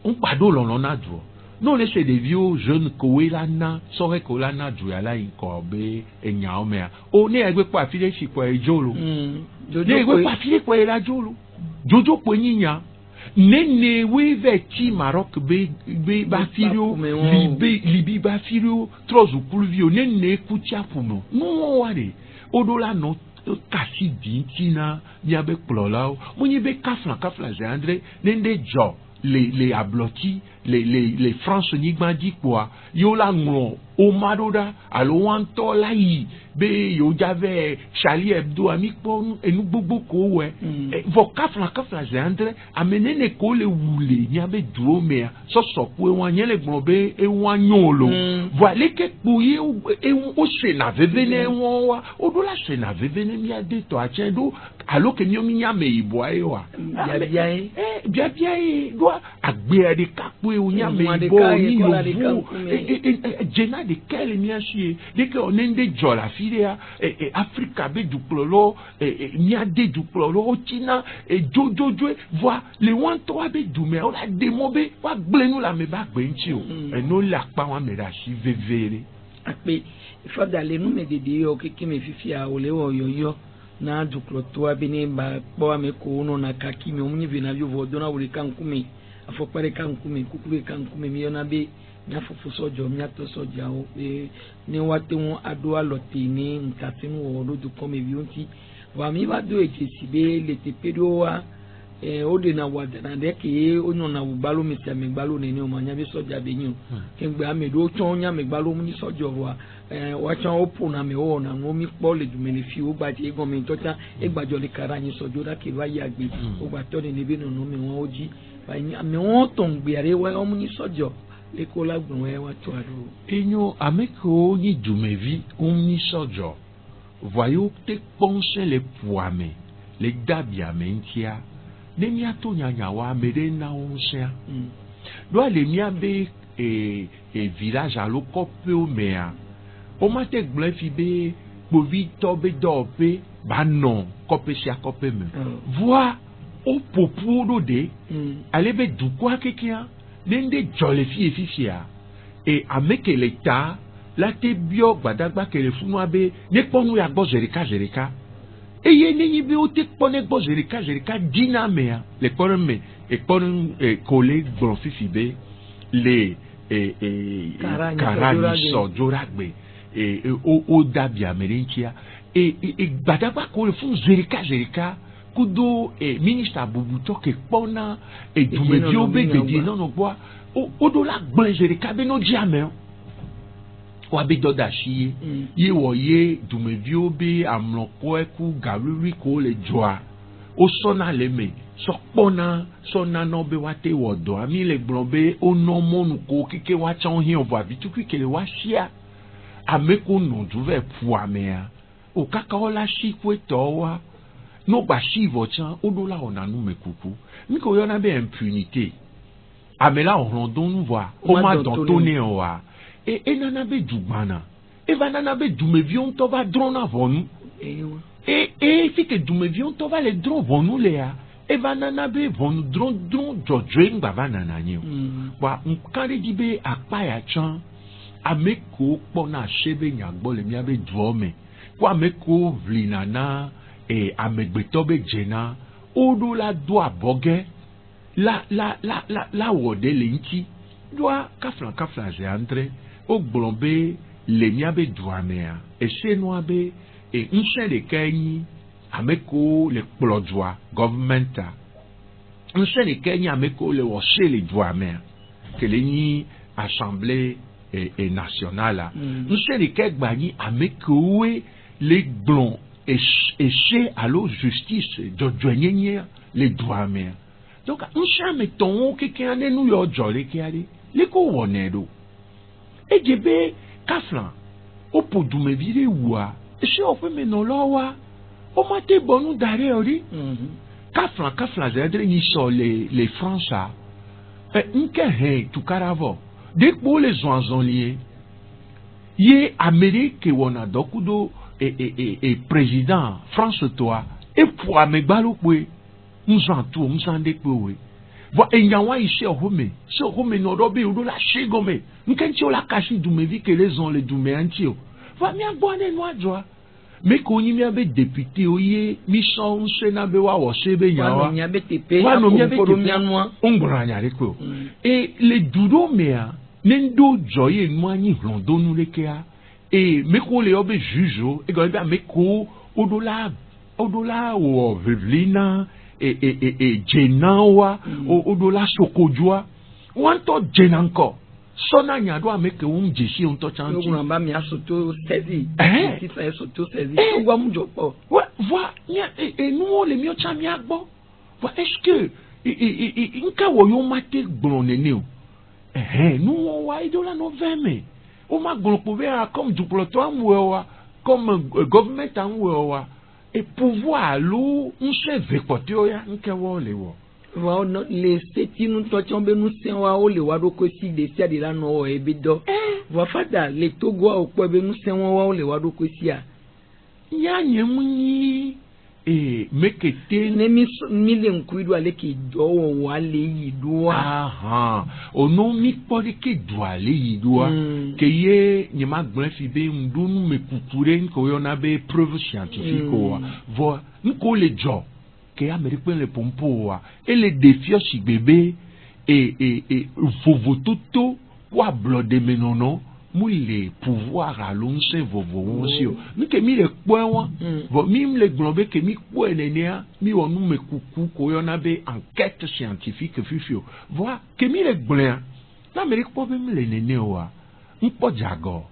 [SPEAKER 13] on gba do lon na duo non laissez des vieux jeunes koelana sore kolana duala inkobe enyaomea o ne egbe pa file sipo ejolo ne egbe pa file ko era jolo jojo po nyinya nene we veti Maroc be ba filio libi ba filio trozu kulvio nene kutia puno no ware odola no kasi dintina nyabe plolao munyi be kafla André nende jo les abloti les France nigbandi quoi yo la ngro o madoda alo wanto la yi be yo jave Charlie Hebdo amikpo enu gbogbo ko we vo kafla André amenene ko le wule nyabe duo me so ku e wan yele gbon be e wan nyolo voilà ke pouye o se na vevene won wa o do la se na vevene mi ade to achendo alo ke mi nyame ibo ayo wa bia do agbe ade kapu o nya me bo ni yovu jena de quel mi achie de que on ende jola filia Africa be du plolo nya de du plolo China jojo voit les one toi be du me o la demo be wa gble nous la me ba gbe nchi o no la pa wa me da si vevere
[SPEAKER 9] ape ifo dale nu me de yo ke me fifia o le o yo na du kloto abini ba po me ko no na kaki me omni vina yo vodo na wuri kan kume afo pare kan kume kukube kan kume mi na be na fufu sojo mi ato soja o ni wate won ado alote ni ntatinu o do du come bi onti wa mi ba do ejesi be le te pedo wa o de na wada na de ke onyo na gbalo mi se me gbalo ni o ma nya be soja be yin ke gbe amedo chon nya me gbalo mu ni sojo wa wachan opo na me o na mo mi po le du me le fi o gba ti egon mi tota e gbajo le kara yin sojo da ke wa ya gbe o gba to ni be no mi won oji ba mi won to ngbe are wa o mu ni sojo le ko la gbon e wa to aro
[SPEAKER 13] enyo ameko ni du me vi o ni sojo voyou te penser les poimes les dabia mentia ne mi ato nyanya wa mere na onsia do le mi abe village alo kope o mea o ma te gble fi be bovi tobe dope ba non kope sia kope me vois o popo do de ale be du kwa kekia nende jole fi fifia e ameke l'État la te bio gbadagba kele funu abe ne ponu ya gbo jerika eye nenyi be o te pone gbo jerika dina mea le pon me e pon collègue bon fifi be le karani so joragbe o dabi amerintia gbadagba ko fun jerika kudo ministre abubuto ke pona dumevi obe gedi non gbo o do la gbo jerika be no diame wa be doda shi ye wo ye dumevi obe amloko eku garuri ko le joa o sona le me so pona sona no be wa te wodo ami le gbonbe o no monu ko kike wa chan hin obo abitu kike le wa shia ameko no duve pu amea o kaka ola shi kweto wa no gba shi vo chan o do la ona nu mekuku mi ko yo na be impunité amela on rondon nous voir o ma don toné wa e nana be dugbana e va nana be dumevion to va drona vonu e fi ke dumevion to va le dron vonu le ya e va nana be vonu dron jojwe ngba nana nyi wa nkare di be apa ya chan ameko pona shebe nyagbo le mia be duome kwa ameko vlinana amegbeto be jena odo la do aboge la wode le nti doa kafran je entre o glombe le mia be duamea e chenwa be nse le kenyi ameko le plodwa government nse le kenyi ameko le wose le duamea que le ni assemblée nationale nse le kegbani ameko le glon et chez allo justice de joignenye le duamea donc nse meton ke kene nu yo jole ke ali le ko wonedo e jebe kaflan o podume vire wa se o fe menolowa o mate bonu dare ori kaflan zedre ni so les français nke he tu caravo de pour les zonzonlier ye Amérique wona dokudo et président France toi et pour amegbalo kwe nzantu msande kwe vo enyawa ise ohome no robe udo la shigome nkenchi ola kashi dumevi que les on le dume antio va mi agbone no adwa me ko nyi mi abe député oye mission sena be wa wo sebe nyawa
[SPEAKER 9] wa no mi abe tepe
[SPEAKER 13] ongranya rekwo et le dudo mea nendo joye nwanyi londonu lekea et me ko le obe jujo e go be me ko odola o vivlina et jenawa odola sokojua wanto jenanko sona nyado ameke jeshi onto chanti
[SPEAKER 9] no ba mi asoto sezi ti fa asoto sezi ogwa mu jopo
[SPEAKER 13] wa nya nu le mi o cha mi agbo wa est-ce que nka wo yo mate gbonene o nu wa idola no veme o ma gbon po vera comme du ploto amwewa comme government amwewa et pouvoir lo nse vekotio ya nke wo le wo
[SPEAKER 9] Voilà, les sétis nous touchons, nous sommes les Wadoko si des sia de la no et bido. Wafada, les Togo au quoi nous sommes les Wadoko sia.
[SPEAKER 13] Ya nyemuni mekete
[SPEAKER 9] nemi million kuido ale ki do wale yidua.
[SPEAKER 13] Aha. Ono mi pode ke do ale yidua. Ke ye nyema gben fi be ndunu me kukure nko yo na be preuve scientifique wa. Vo nko le jo ke Américain le pompo wa et les défis si bébé et vovototo kwa blode menono mu le pouvoir à l'once vovoncio mi ke mi le point vo mi le globé ke mi ko enenia mi onu me kuku ko yo na be enquête scientifique fifio voi ke mi le gblea l'Amérique po be mi le nene wa npo jago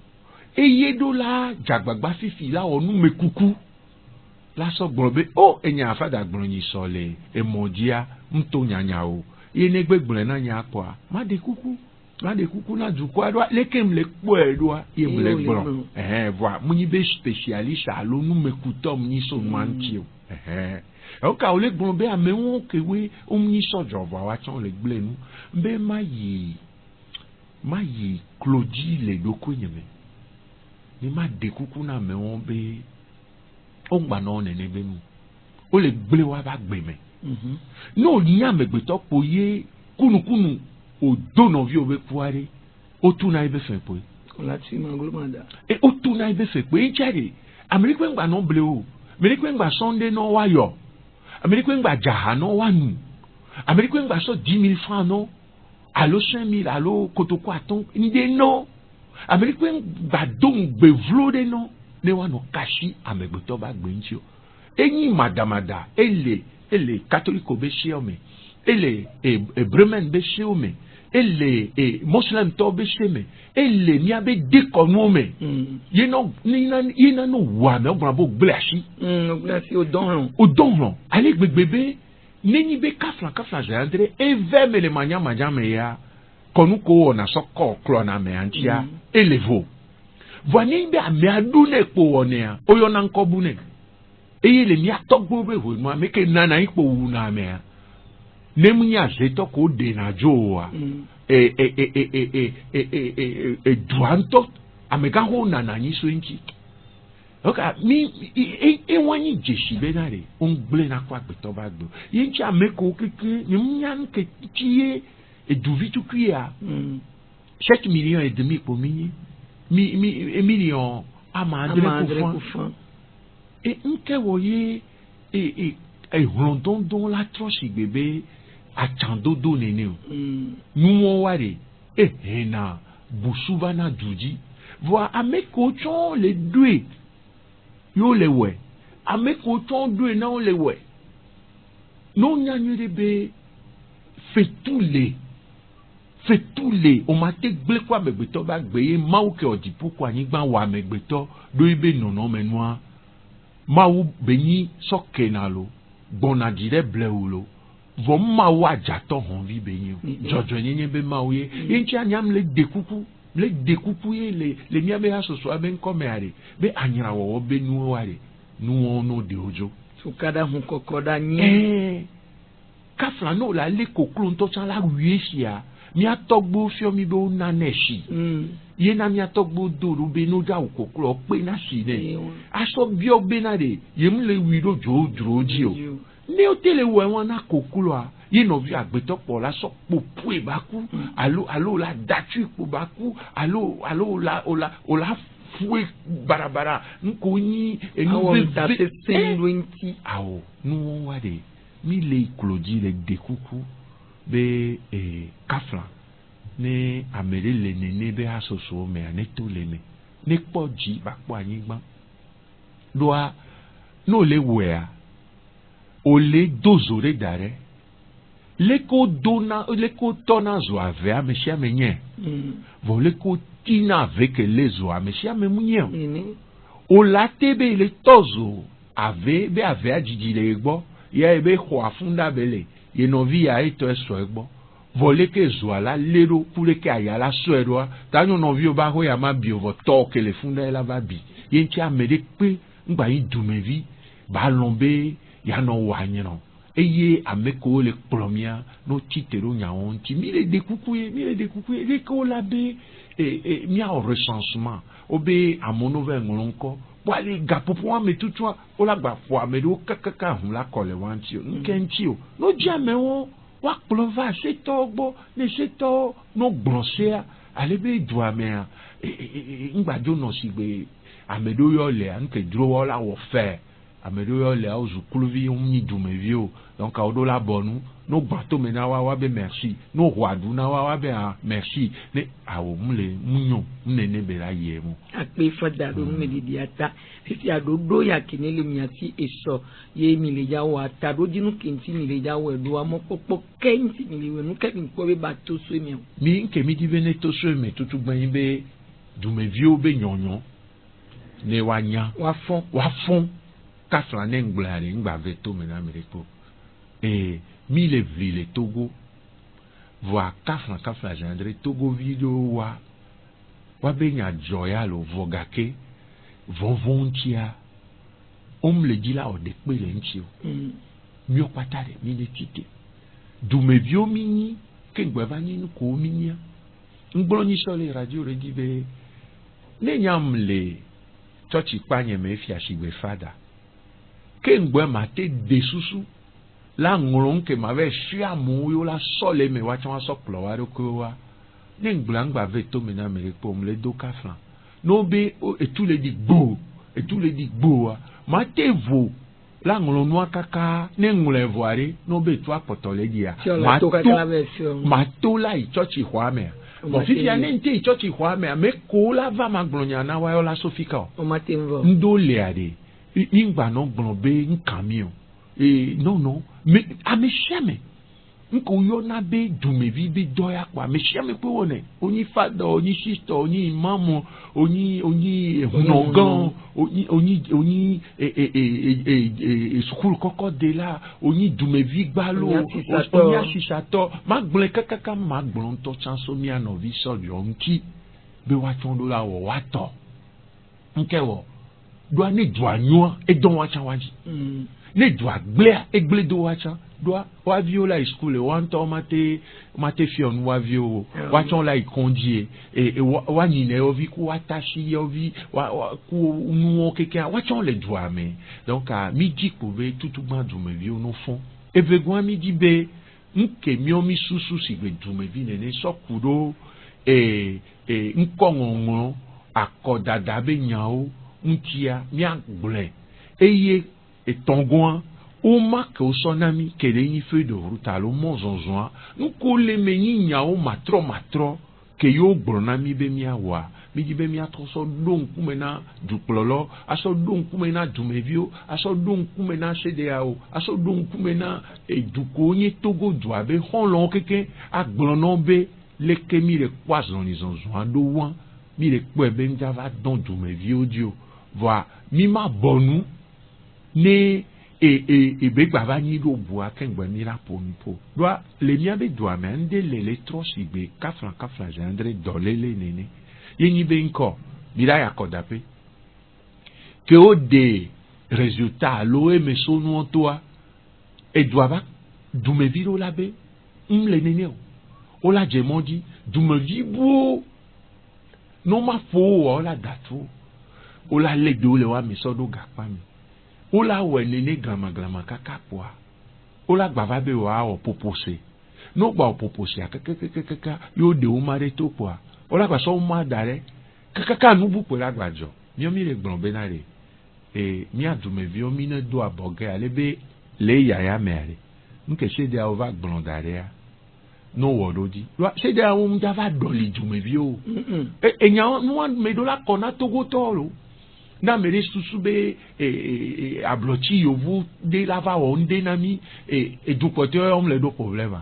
[SPEAKER 13] e yedo la jagbagba fifi la onu me kuku la so globé o enya afada gbronyi sole e modia mto nyanya o yene gbegble na nya kwa ma de kuku na du kwa doa lekem le kwe doa yem le gbron voi munyi be spécialiste alo nu me kutom ni so mantio o ka o le gbron be amewon kewe o munyi so jovo wa chon le gble nu be mayi Claudie le doko nyeme ni ma de kuku na mewon be o gba no nene be nu o le gble wa ba gbe me no ni amegbeto poye kunu o dono vi obe kuare o tuna ibe fe po
[SPEAKER 9] la ti ma glomada
[SPEAKER 13] e o tuna ibe fe po e jare American gba no ble o American gba Sunday no wa yo American gba jaha no wa nu American gba so 10,000 francs no alo 5,000 alo kotoko aton inde no American gba don gbe vlode no ne wa no kashi amegbeto ba gbe nti o enyi madamada ele catholique be shiome ele Bremen be shiome ele Muslim to be sheme ele ni abe dekonome yena no wa me ogbon bo gblasi odonron ale gbegbebe neni be kafla jandre eveme le manya me ya konuko na sokko klo na me antia elevo vani be ame adune po onea oyo na nkobune eyele mi atogbo be ho mo ameke nana ipo wu na me nemunya zeto ko de na joa duanto ameka ho nana nyi so nchi oka mi wani jeshi benare on gble na kwa gbeto bagbo yinchi ameko keke nemunya nke tiye eduvitu kuya 7 millions et demi pour mi million amandre kufan et nke woye rondon don la troche bébé achando do nene nous ware na busuba na duji voa ameko chon le deux yo le we ameko chon deux na le we non nyanyere be fait tous les o ma te gble kwa megbeto ba gbeye mawu ke odipu kwa nyigba wa megbeto do ibe nono menwa mawu benyi sokenalo bona dire bleulo vo mawu ajato honvi benyi jojo nyenye be mawu ye yenchi anyam le dekuku ye le miabe asoso abe nkome are be anyira wo be nuwo are nuwo no de ojo
[SPEAKER 9] sukada hun kokoda nyi
[SPEAKER 13] kafla no la le koklo nto chan la wieshia mi atogbo fiomi be na neshi ye na mi atogbo doru be no ja okoklo pe na si ne aso bi ogbe na de ye mu le wi do joji o ni o tele wo won na koklo a ye no bi agbeto po la so popu e baku alo la datu po baku alo la ola fue barabara nko ni enu be
[SPEAKER 9] tape sendwinti
[SPEAKER 13] awo nu wa de mi le Claudie le dekuku be kafla ne amere le nene be asoso me aneto le me ne poji ba po anyigba doa no le wea o le dozore dare leko tona zo ave a mesia menye vo leko tina avec les zo a mesia memunye o la tebe le tozo ave be ave a jijile egbo ya ebe ho afunda bele ye no vi ya ito eso egbo vole ke zo ala lero kule ke ayala so edo tanyo no vi o ba ho ya ma bi o to ke le funda la ba bi ye nti amede pe ngba yin dumevi ba lombe ya no wa nyi no eye ameko le kplɔmia no titero nyawo ŋuti mi le ɖekuku ye ɖeke wola be miawɔ recensement wobe amewo va ŋlɔ ŋkɔ wale gaƒoƒo ame tutua wola gba ƒo ame ɖewo kakaka hu la kɔ le wa ŋuti o nke ŋuti o no dzi amewo woakplɔ va setɔwo gbɔ ne setɔwo no gblɔ sea ale be dua mea ŋgbadzo nɔ si gbe ame ɖewo yɔ lea nke dro wɔla wɔ fɛ ame ɖewo yɔ lea wozu kluvi wonyi dumeviwo donc awo ɖo la bɔnu no gbato me na wa be merci no ʋuaɖu na wa be merci ne awo mu le munyo nene be la yie mu.
[SPEAKER 9] akpe fada ɖo nume ɖiɖi ata fifi aɖoɖo ya kene le miasi esɔ ye mi le dza wɔ ata ɖo dzi nu kenti mi le dza wɔ ɖo amɔkpɔkpɔ ke ŋuti mi le wɔ nu ke mi kpɔ be ba to so mi.
[SPEAKER 13] mi nke mi di be ne to so me tutu gbɛnyi be dumeviwo be nyɔnyɔ ne wa nya wa fɔn kafla ne ŋgblɔa ɖe ŋgba ve to me na mi ɖe kpo mi le vli le Togo voa kafla zandre Togo vi ɖewo wa be nya dzɔ ya lo vɔ gake vɔvɔ ŋutia le dzi la wɔ ɖekpe le ŋuti o miɔ kpata ɖe mi le tite dumeviwo mi nyi ke ŋgbe va nyi nu ko mi nya ŋgblɔ nyi sɔ le radio re di be ne nyam le tsɔtsi kpa nye me fia si gbe fada ke ŋgbe ma te de susu la ŋlɔ ke ma ve fia amewo yo la sɔ le me wa tsɔ wa sɔ kplɔ wa ɖokuiwo wa ne ŋgblea ŋgba ve to me na me ɖe kpo le do kafla no be etu le di gboa ma te vo la ŋlɔ nua kaka ne ŋlɔ voa ɖe no be etu akpɔtɔ le dia ma to la yi tsɔtsi xɔa mea bɔn fifia ne ŋte yi tsɔtsi xɔa mea me ko la va ma gblɔ nya na wa yɔ la sofika o ŋdo lea ɖe ŋgba nɔ gblɔ be ŋkami o non me ame sia me nko yɔna be dumevi be dɔ ya kpa ame sia me kpe wɔnɛ onyi fada onyi sista onyi imamu onyi ehunɔgã onyi sukulu kɔkɔ de la onyi dumevi gbalo onyi asisatɔ ma gblɔ kakaka ma gblɔ ŋutɔ tsanso mia nɔvi sɔliɔ ŋuti be woatsɔ ɖo la wɔ woatɔ nke wɔ doa ne dua nyɔa edɔn wa tsa wa dzi ne dua gblea egble do wa tsa doa wa viwo la yi skule wa ŋutɔ ma te fiɔ nu wa viwo wa tsɔ la yi kɔndie wa nyina yɔvi ku wa tasi yɔvi ku nuwo kekea wa tsɔ le dua me donc mi di kpo be tutugba dumeviwo no fɔn evegua mi di be nke miɔ mi susu si gbe dumevi nene sɔku ɖo ŋkɔŋɔŋlɔ akɔdada be nyawo ŋutia miagblɔe eye etɔngɔa woma ke wosɔ na mi ke ɖe nyi feu de route alo mɔ zɔzɔa nuko le me nyi nyawo matrɔ ke yewo gblɔ na mi be miawɔa mi di be miatrɔ sɔ ɖo ŋkume na dukplɔlɔ asɔ ɖo ŋkume na dumeviwo asɔ ɖo ŋkume na sedeawo asɔ ɖo ŋkume na duko nye Togo dua be xɔlɔwo keke agblɔ nɔ be leke mi le kpɔ azɔli zɔzɔa ɖo wa mi le kpɔe be ŋdava dɔn dumeviwo dzi o voa mi ma bɔnu ne ebe gbava nyi ɖo bua ke ŋgbe mi la ƒo nu ƒo doa le mia be dua me ŋde le trɔ si gbe kafla zandre dɔlele nene ye nyi be ŋkɔ mi la yakɔdaƒe ke wo de résultat alo eme so nuwo toa edua va dumevi ɖo la be le nene o wo la dze mɔ dzi dumevi buwo no ma ƒo wo la datu wo la le do le wa mi sɔ ɖo gakpa mi wo la wɔ nene glamaglama kaka kpoa wo la gbava be wa wɔ popose no gba wɔ poposea kakakaka yo de wo ma ɖe to kpoa wo la gba sɔ wo ma da ɖe kakaka nubu kpoe la gba dzɔ miɔ mi le gblɔ bena ɖe mia dumeviwo mi ne do abɔge ale be le yaya mea ɖe nke sedea wo va gblɔ da ɖea no wɔ ɖo dzi sedea wo ŋdza va ɖɔli dumeviwo enyawo nua me ɖo la kɔ na togotɔwo lo na me ɖe susu be ablɔtsi yovu de la va wɔ ŋde na mi edukpɔtɔwo yɔm le ɖo problème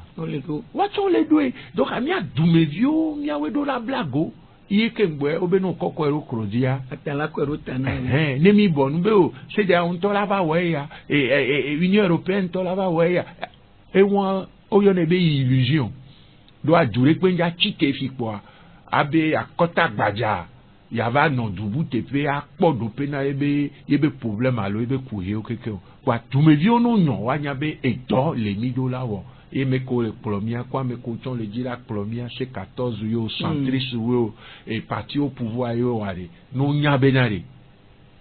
[SPEAKER 13] woatsɔ le ɖoe donc mia dumeviwo miawoe ɖo la blago iye ke ŋgbɔe wo be no kɔkɔe ɖo kro dzia ne mi bɔ nu be o sedea ŋutɔ la va wɔ eya Union européenne ŋutɔ la va wɔ eya ewa oyɔnɛ be illusion do adu ɖe kpe ŋdza tsi ke fi kpoa abe akɔta gbadza yava no dubu tepe akpɔ do pe na yebe problème alo yebe kuye o keke o wa dumeviwo no nyo wa nya be edɔ le mi do la wɔ eme ko le kplɔ mia ko ame ko tsɔn le dzi la kplɔ mia se 14 yo centriste wo e parti au pouvoir yo wa de no nya be na de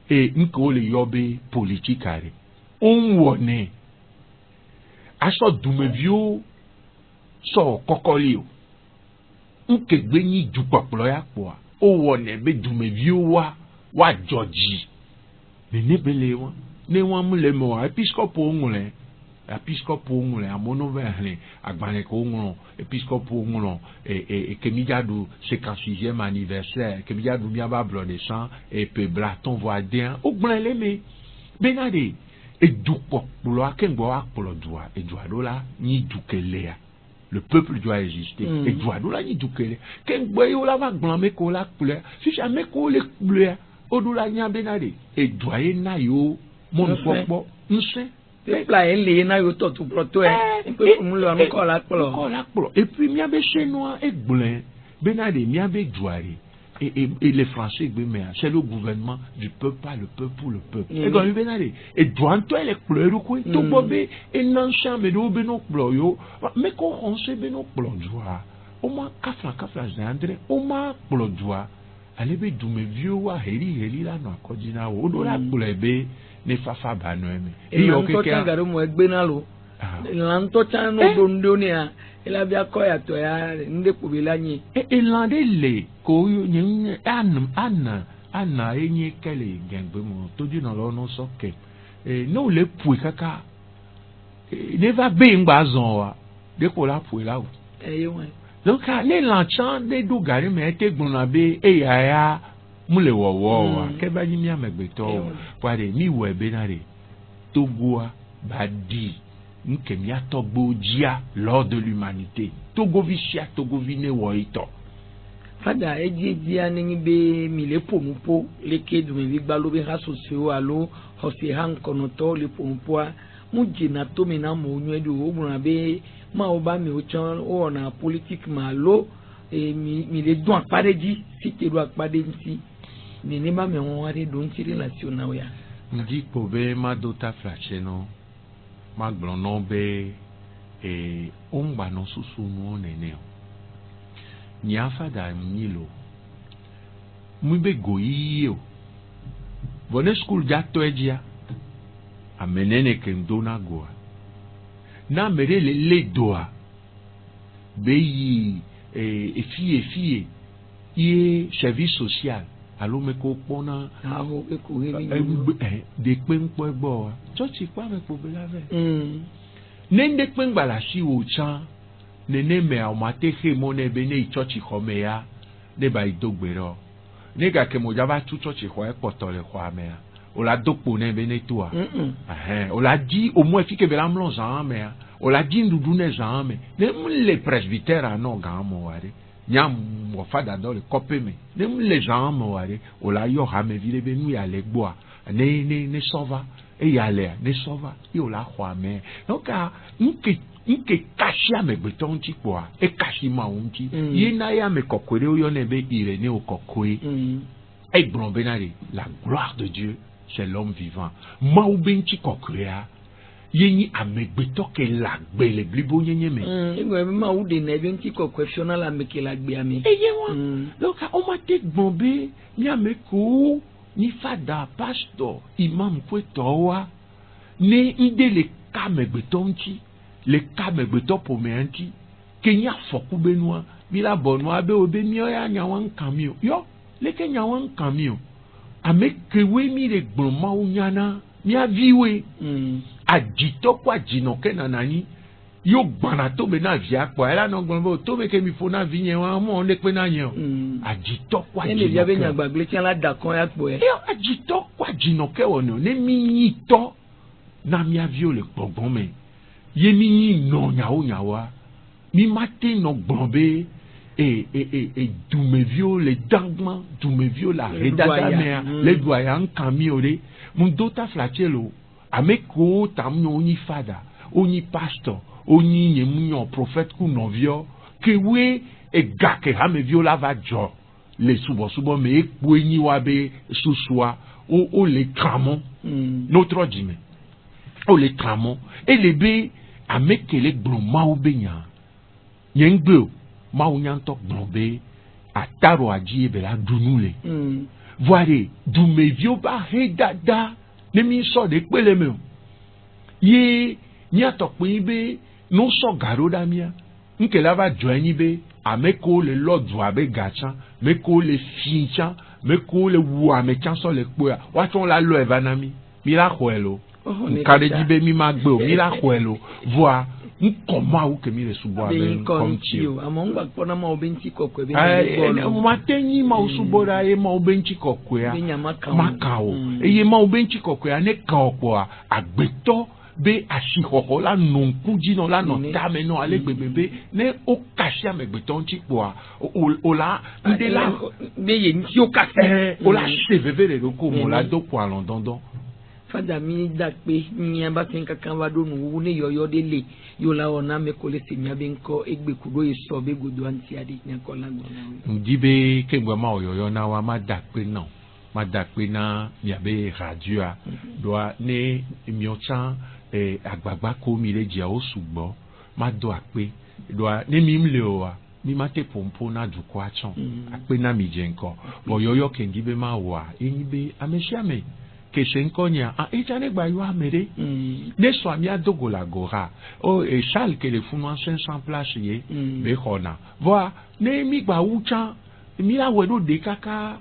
[SPEAKER 13] e nko le yɔ be politique are on wɔ ne aso dumeviwo sɔ kɔkɔli o nke gbe nyi dukpɔkplɔ ya kpɔa o wɔ ne be dumeviwo wa dzɔdzi nene be le wɔn ne wɔn mu le me wa episcope ŋlɛ amono bɛ hɛn agbalẽ ko ŋlɔ episcope ŋlɔ kemidza do 56e anniversaire kemidza do miaba ablɔ de 100 pe blaton voisin o gblẽ le me bena de edukpɔkplɔ akeŋgbɔ wa kplɔ dua edua do la nyi du kelea. Le peuple doit exister. Et doit nous la ni du kele. Ken boye o la va gblame ko la kple. Si jamais ko le kple o do la nya benade. Et doye na yo mon popo nse.
[SPEAKER 9] Pe pla ele na yo to tu proto e. Pe mu lo anu ko la kplo.
[SPEAKER 13] Ko la kplo. Et puis mia be chinois e gblin. Benade mia be douare. Et les Français, c'est le gouvernement du peuple, pas le peuple pour le peuple. Et quand il vient et toi les pleurs, quoi, tout bobé, et non, mais nous, ben, nous, mais quand on sait, ben, nous, au moins, kafla, zandre, au moins, plodjoa, allez, ben, d'où mes vieux, heli, là, non, codina, au dollar, boulébé, ne fafa, banoeme.
[SPEAKER 9] Et on peut t'engager, moi, benalo. L'antotan, no, dondonia. Ela bia koya to ya nde kubila nyi
[SPEAKER 13] elande le ko nyi ana enye kele gengbe mo to di na lo no soke no le pui kaka ne va be ngba zon wa de ko la pui la o donc ne lanchan de do gari me te gbona be ya mu le wo wa ke ba nyi mi amegbeto wa de mi we be na re Togoa ba di nkemia togbo jia lors de l'humanité togovisia togovine woito
[SPEAKER 9] fada eji aningi be mile pomupo leke du me gbalo be hasosio alo hosi han konoto le pompo mujina to me na mo nyu edu ogbun be ma o ba mi o chan o na politique ma lo mi le don apareji si te do apade nti ni ni ma me won wa de don tiri national ya
[SPEAKER 13] ndi ko be ma do ta flache no magblɔ nɔ be ongba nɔ susu nuwo nene o nyafa da nyi lo mu be go yiye o bɔne school dza tɔ edzia amenene ke ŋdo na goa na ame ɖe le doa be yi efie ye service social alo me ko kpɔna de kpenkpɔ gbɔ wa tsɔtsi kpa me kpo be la vɛ ne de kpenkpa la si wo tsã nene me a ma te xe mo ne be ne yi tsɔtsi xɔ me ya ne ba yi do gbe ɖɔ ne gake mo dza va tu tsɔtsi xɔ ekpɔtɔ le xɔa mea o la do kpo ne be ne toa o la di au moins fi ke be la mlɔ zã mea o la di nuɖuɖu ne zã me ne mu le presbytère anɔ gã mo wa ɖe nyam mo fada do le kɔpe me ne mu le zã me wa ɖe o la yɔ hame vi ɖe be nu ya le gbɔa ne sɔva eya lea ne sɔva ye o la xɔ ame donc nke kasi amegbetɔ ŋuti kpɔa ekasi ma wo ŋuti ye na ye ame kɔkɔe ɖe woyɔnɛ be Irénée o kɔkɔe egblɔ bena de la gloire de Dieu c'est l'homme vivant mawu be ŋuti kɔkɔea ye nyi amegbetɔ ke la gbe le blibo nyenye me
[SPEAKER 9] egbe mawu de na ebe ŋuti kɔkɔe fiona la ame ke la gbea me
[SPEAKER 13] eye wa donc o ma te gbɔn be mi ame ko ni fada pastor imam kwetɔwa ne ide le ka amegbetɔ ŋuti le ka amegbetɔ ƒomea ŋuti ke nye afɔku be nua mi la bɔ nua be o be miɔ ya nyawa ŋka mi o yɔ leke nyawa ŋka mi o ame kewoe mi le gblɔ mawu nyana mia viwoe adzitɔ kɔ adzinɔ ke nananyi yo gbana to be na via kpɔ ela nɔ gblɔ be o to be ke mi ƒo na vi nye wa mɔ ne kpe na nye o adzitɔ kɔ adzinɔ ke
[SPEAKER 9] ne via be nyagbagble tia la da kɔn ya kpɔ ye
[SPEAKER 13] adzitɔ kɔ adzinɔ ke wɔ ne o ne mi nyi tɔ na mia viwo le gbɔgbɔ me ye mi nyi nɔ nyawoa mi ma te nɔ gblɔ be dumeviwo le dangma dumeviwo la redada mea le doya ŋka mi o de mu do ta flatse lo ame ko tam nyo nyi fada onyi pastor onyi nye mu nyo prophète ku nɔviɔ ke we ega ke hameviwo la va dzɔ
[SPEAKER 3] le subo me ekwenyi wa be susua o le tramo notre dime o le tramo et le be amekele gloma o benya yengbe ma o nyanto glombe ataro aji be la dunule voire du me vio ba he dada ne mi so de pele me ye nyato pin be no so garo da mia nke la va joini be ameko le lodzu abe gacha meko le fincha meko le wu amechan so le po wa ton la lo evanami mi la khoelo nkade jibe mi magbe o mi la khoelo voa nkoma u ke mi le subo abe comme tio
[SPEAKER 9] amongba pona ma obenchi kokwe be
[SPEAKER 3] matenyi ma usubora e ma obenchi kokwe a makao eye ma obenchi kokwe ane ka opo agbeto be asihoho la nonku jino la no tame no ale bebebe ne o kasi amegbeto nti po o la nde la
[SPEAKER 9] be ye nti o kasi
[SPEAKER 3] o la seveve le ko mo la do po alondondo
[SPEAKER 9] fada mi dakpe ni aba tin kankan wa do nu ne yoyo de le yo la ona me ko le se mi abe nko egbe kudo iso be godo anti ade nyan ko la gbo
[SPEAKER 3] ndibe kengwa ma oyoyo na wa ma dakpe na ma dakpe na mi abe radio a doa ne miochan agbagba ko mi le jia o sugbo ma do ape doa ne mi mle o wa mi ma te pompo na du ko achon ape na mi je nko oyoyo kengibe ma wa enyibe amesiame kese nkonya ejane gba yo amere ne so ami adogo la gora o e Charles que le funu 500 place ye be khona voa ne mi gba ucha mi la wedo de kaka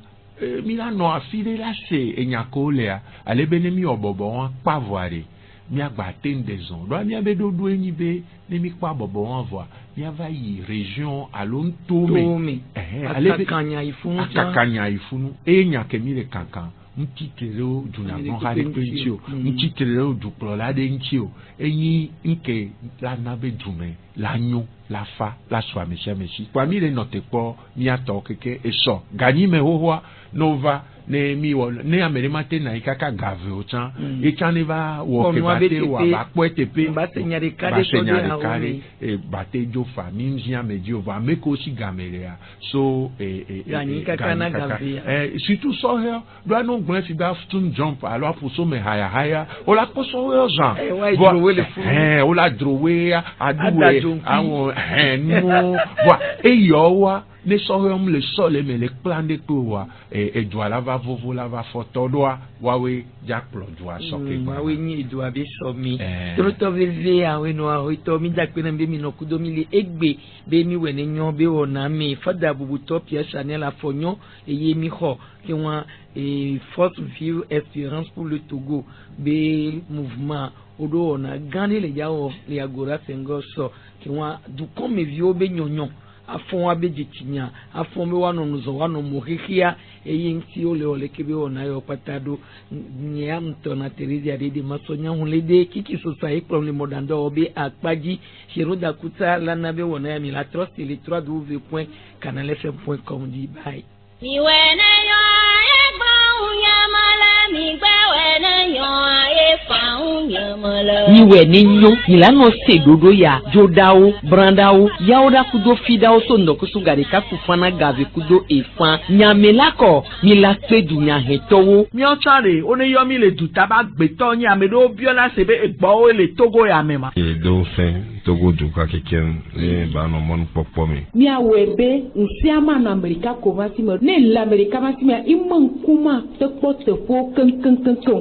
[SPEAKER 3] mi la no afile la se enyakole ale benemi obobo won pa voire mi agba ten des ans do mi abedo do enyibe ne mi pa bobo won voa mi ava yi région alon tome ale kanya ifunu enya ke mi le kankan ntitere juna no hare penchio ntitere du plola de nchio enyi nke la nabe dume la nyo la fa la swa meshi kwa mi le note po mi ato keke eso gani me howa nova ne mi wo ne amere mate na ikaka gave o chan e chan ne va wo ke bate wa ba poetepe
[SPEAKER 9] ba senyare kare
[SPEAKER 3] e bate jo fa mi nzia meji o va meko si gamelea so
[SPEAKER 9] gani kaka na gave
[SPEAKER 3] surtout so here do no gwen fi ba stone jump alors pour so me haya o la ko so we ozan o la drowe aduwe awon no wa e yo wa ne sohom le sole me le plan de quoi et doit la va vovo la va photo doa wawe jack plot doa soke
[SPEAKER 9] wawe ni doa be so mi to veve awe no aho to mi jack pe na be mi no kudo mi le egbe be mi we ne nyon be ona mi fada bubu top ya Chanel afonyo eye mi ho ki won force view experience pour le Togo be mouvement odo ona gane le yawo le agora sengo so ki won du comme vio be nyonyon afon abejitinya afon me wano nuzo wano muhikia eyinti ole kebe ona yo patado nyam to na Teresa de masonya hunlede kiki sosa ekrom le modando obe akpaji shiroda kuta lanabe wona ya mi la trust le 3w.canalfm.com di bye
[SPEAKER 14] mi wena yo egba unyamala mi gba wena yo efa unyamala
[SPEAKER 2] niwe ninyo ilano sedodo ya jodao brandao yaoda kudo fidao sondo kusugare kakufana gave kudo efa nyamelako milakpe dunya hetowo
[SPEAKER 8] mi ochare one yo mi le dutaba gbeto yin amedo biola sebe egbo le Togo ya mema
[SPEAKER 15] e do fe Togo duka keken le ba no mon popo
[SPEAKER 16] mi awebe nsiama na America ko vasimo ne l'America vasimo imman kuma tekpo tefo kankan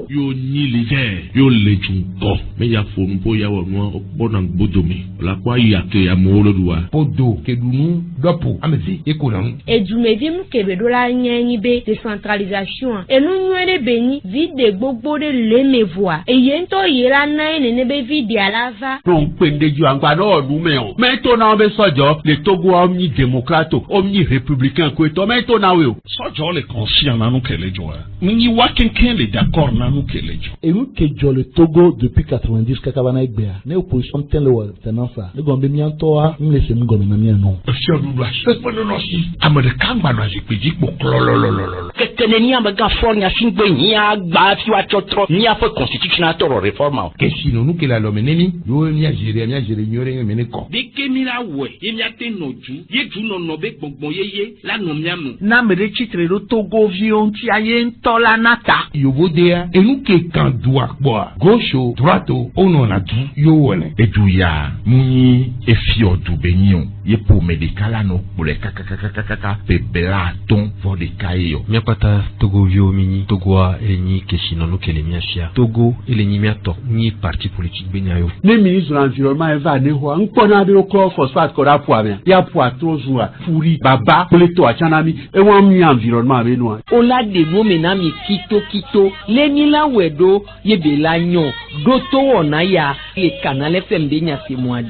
[SPEAKER 6] yo ni le je yo le junko me ya fonu po ya wonu okpona gbodomi la kwa ya ke ya mo loduwa
[SPEAKER 17] podo kedunu dopo amezi ekolan
[SPEAKER 11] ejumedi mkebe dola nyenyi be décentralisation enu nwere beni vide gbogbo de lemevoa eye nto yera na ene be vide alava
[SPEAKER 3] ton pendeju angba no nu me on me to na be sojo le Togo omni démocrate omni républicain ko to me to na we
[SPEAKER 6] sojo le conscient na nu kelejo ni wa kenken le d'accord na nu kelejo
[SPEAKER 18] et nous que le Togo depuis 90 kakabana egbea ne opposition tele wa tenança le gombe miantoa me laisse me gombe na mi non
[SPEAKER 6] se du doa se pono no si amade kangba no je peji po klololololo
[SPEAKER 5] ketene ni amega fornia singbe ni agba fi wa chotro ni afa constitutional toro reforma
[SPEAKER 17] que si no nu que la lomeneni yo mi agire le nyore mene ko
[SPEAKER 9] de kemira we ye miate noju ye du no no be gbongbon yeye la no miamu
[SPEAKER 8] na mere chitre ro Togo vion ti aye ntola nata
[SPEAKER 17] yobo dea enu ke kan dua boa gauche droite ono na du yo wole
[SPEAKER 4] eduya munyi efio du benyon ye po medicala no pole kaka pebela ton for de kayo
[SPEAKER 12] miapata Togo vio mini Togoa elenyi keshino no kele miashia Togo elenyi miato ni parti politique benyayo
[SPEAKER 3] ne ministre de l'environnement eva ne ho nkpona be okro phosphate ko rapo amia ya po atrozu a furi baba pleto achanami e won mi environnement be no
[SPEAKER 2] ola de mo menami kito lemila wedo yebela nyon doto ona ya le canal FM de nya se moi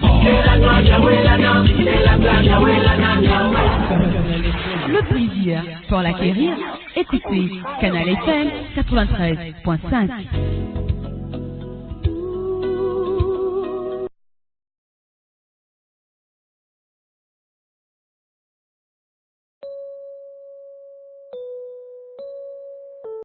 [SPEAKER 1] Le plaisir pour l'acquérir, écoutez Canal FM 93.5.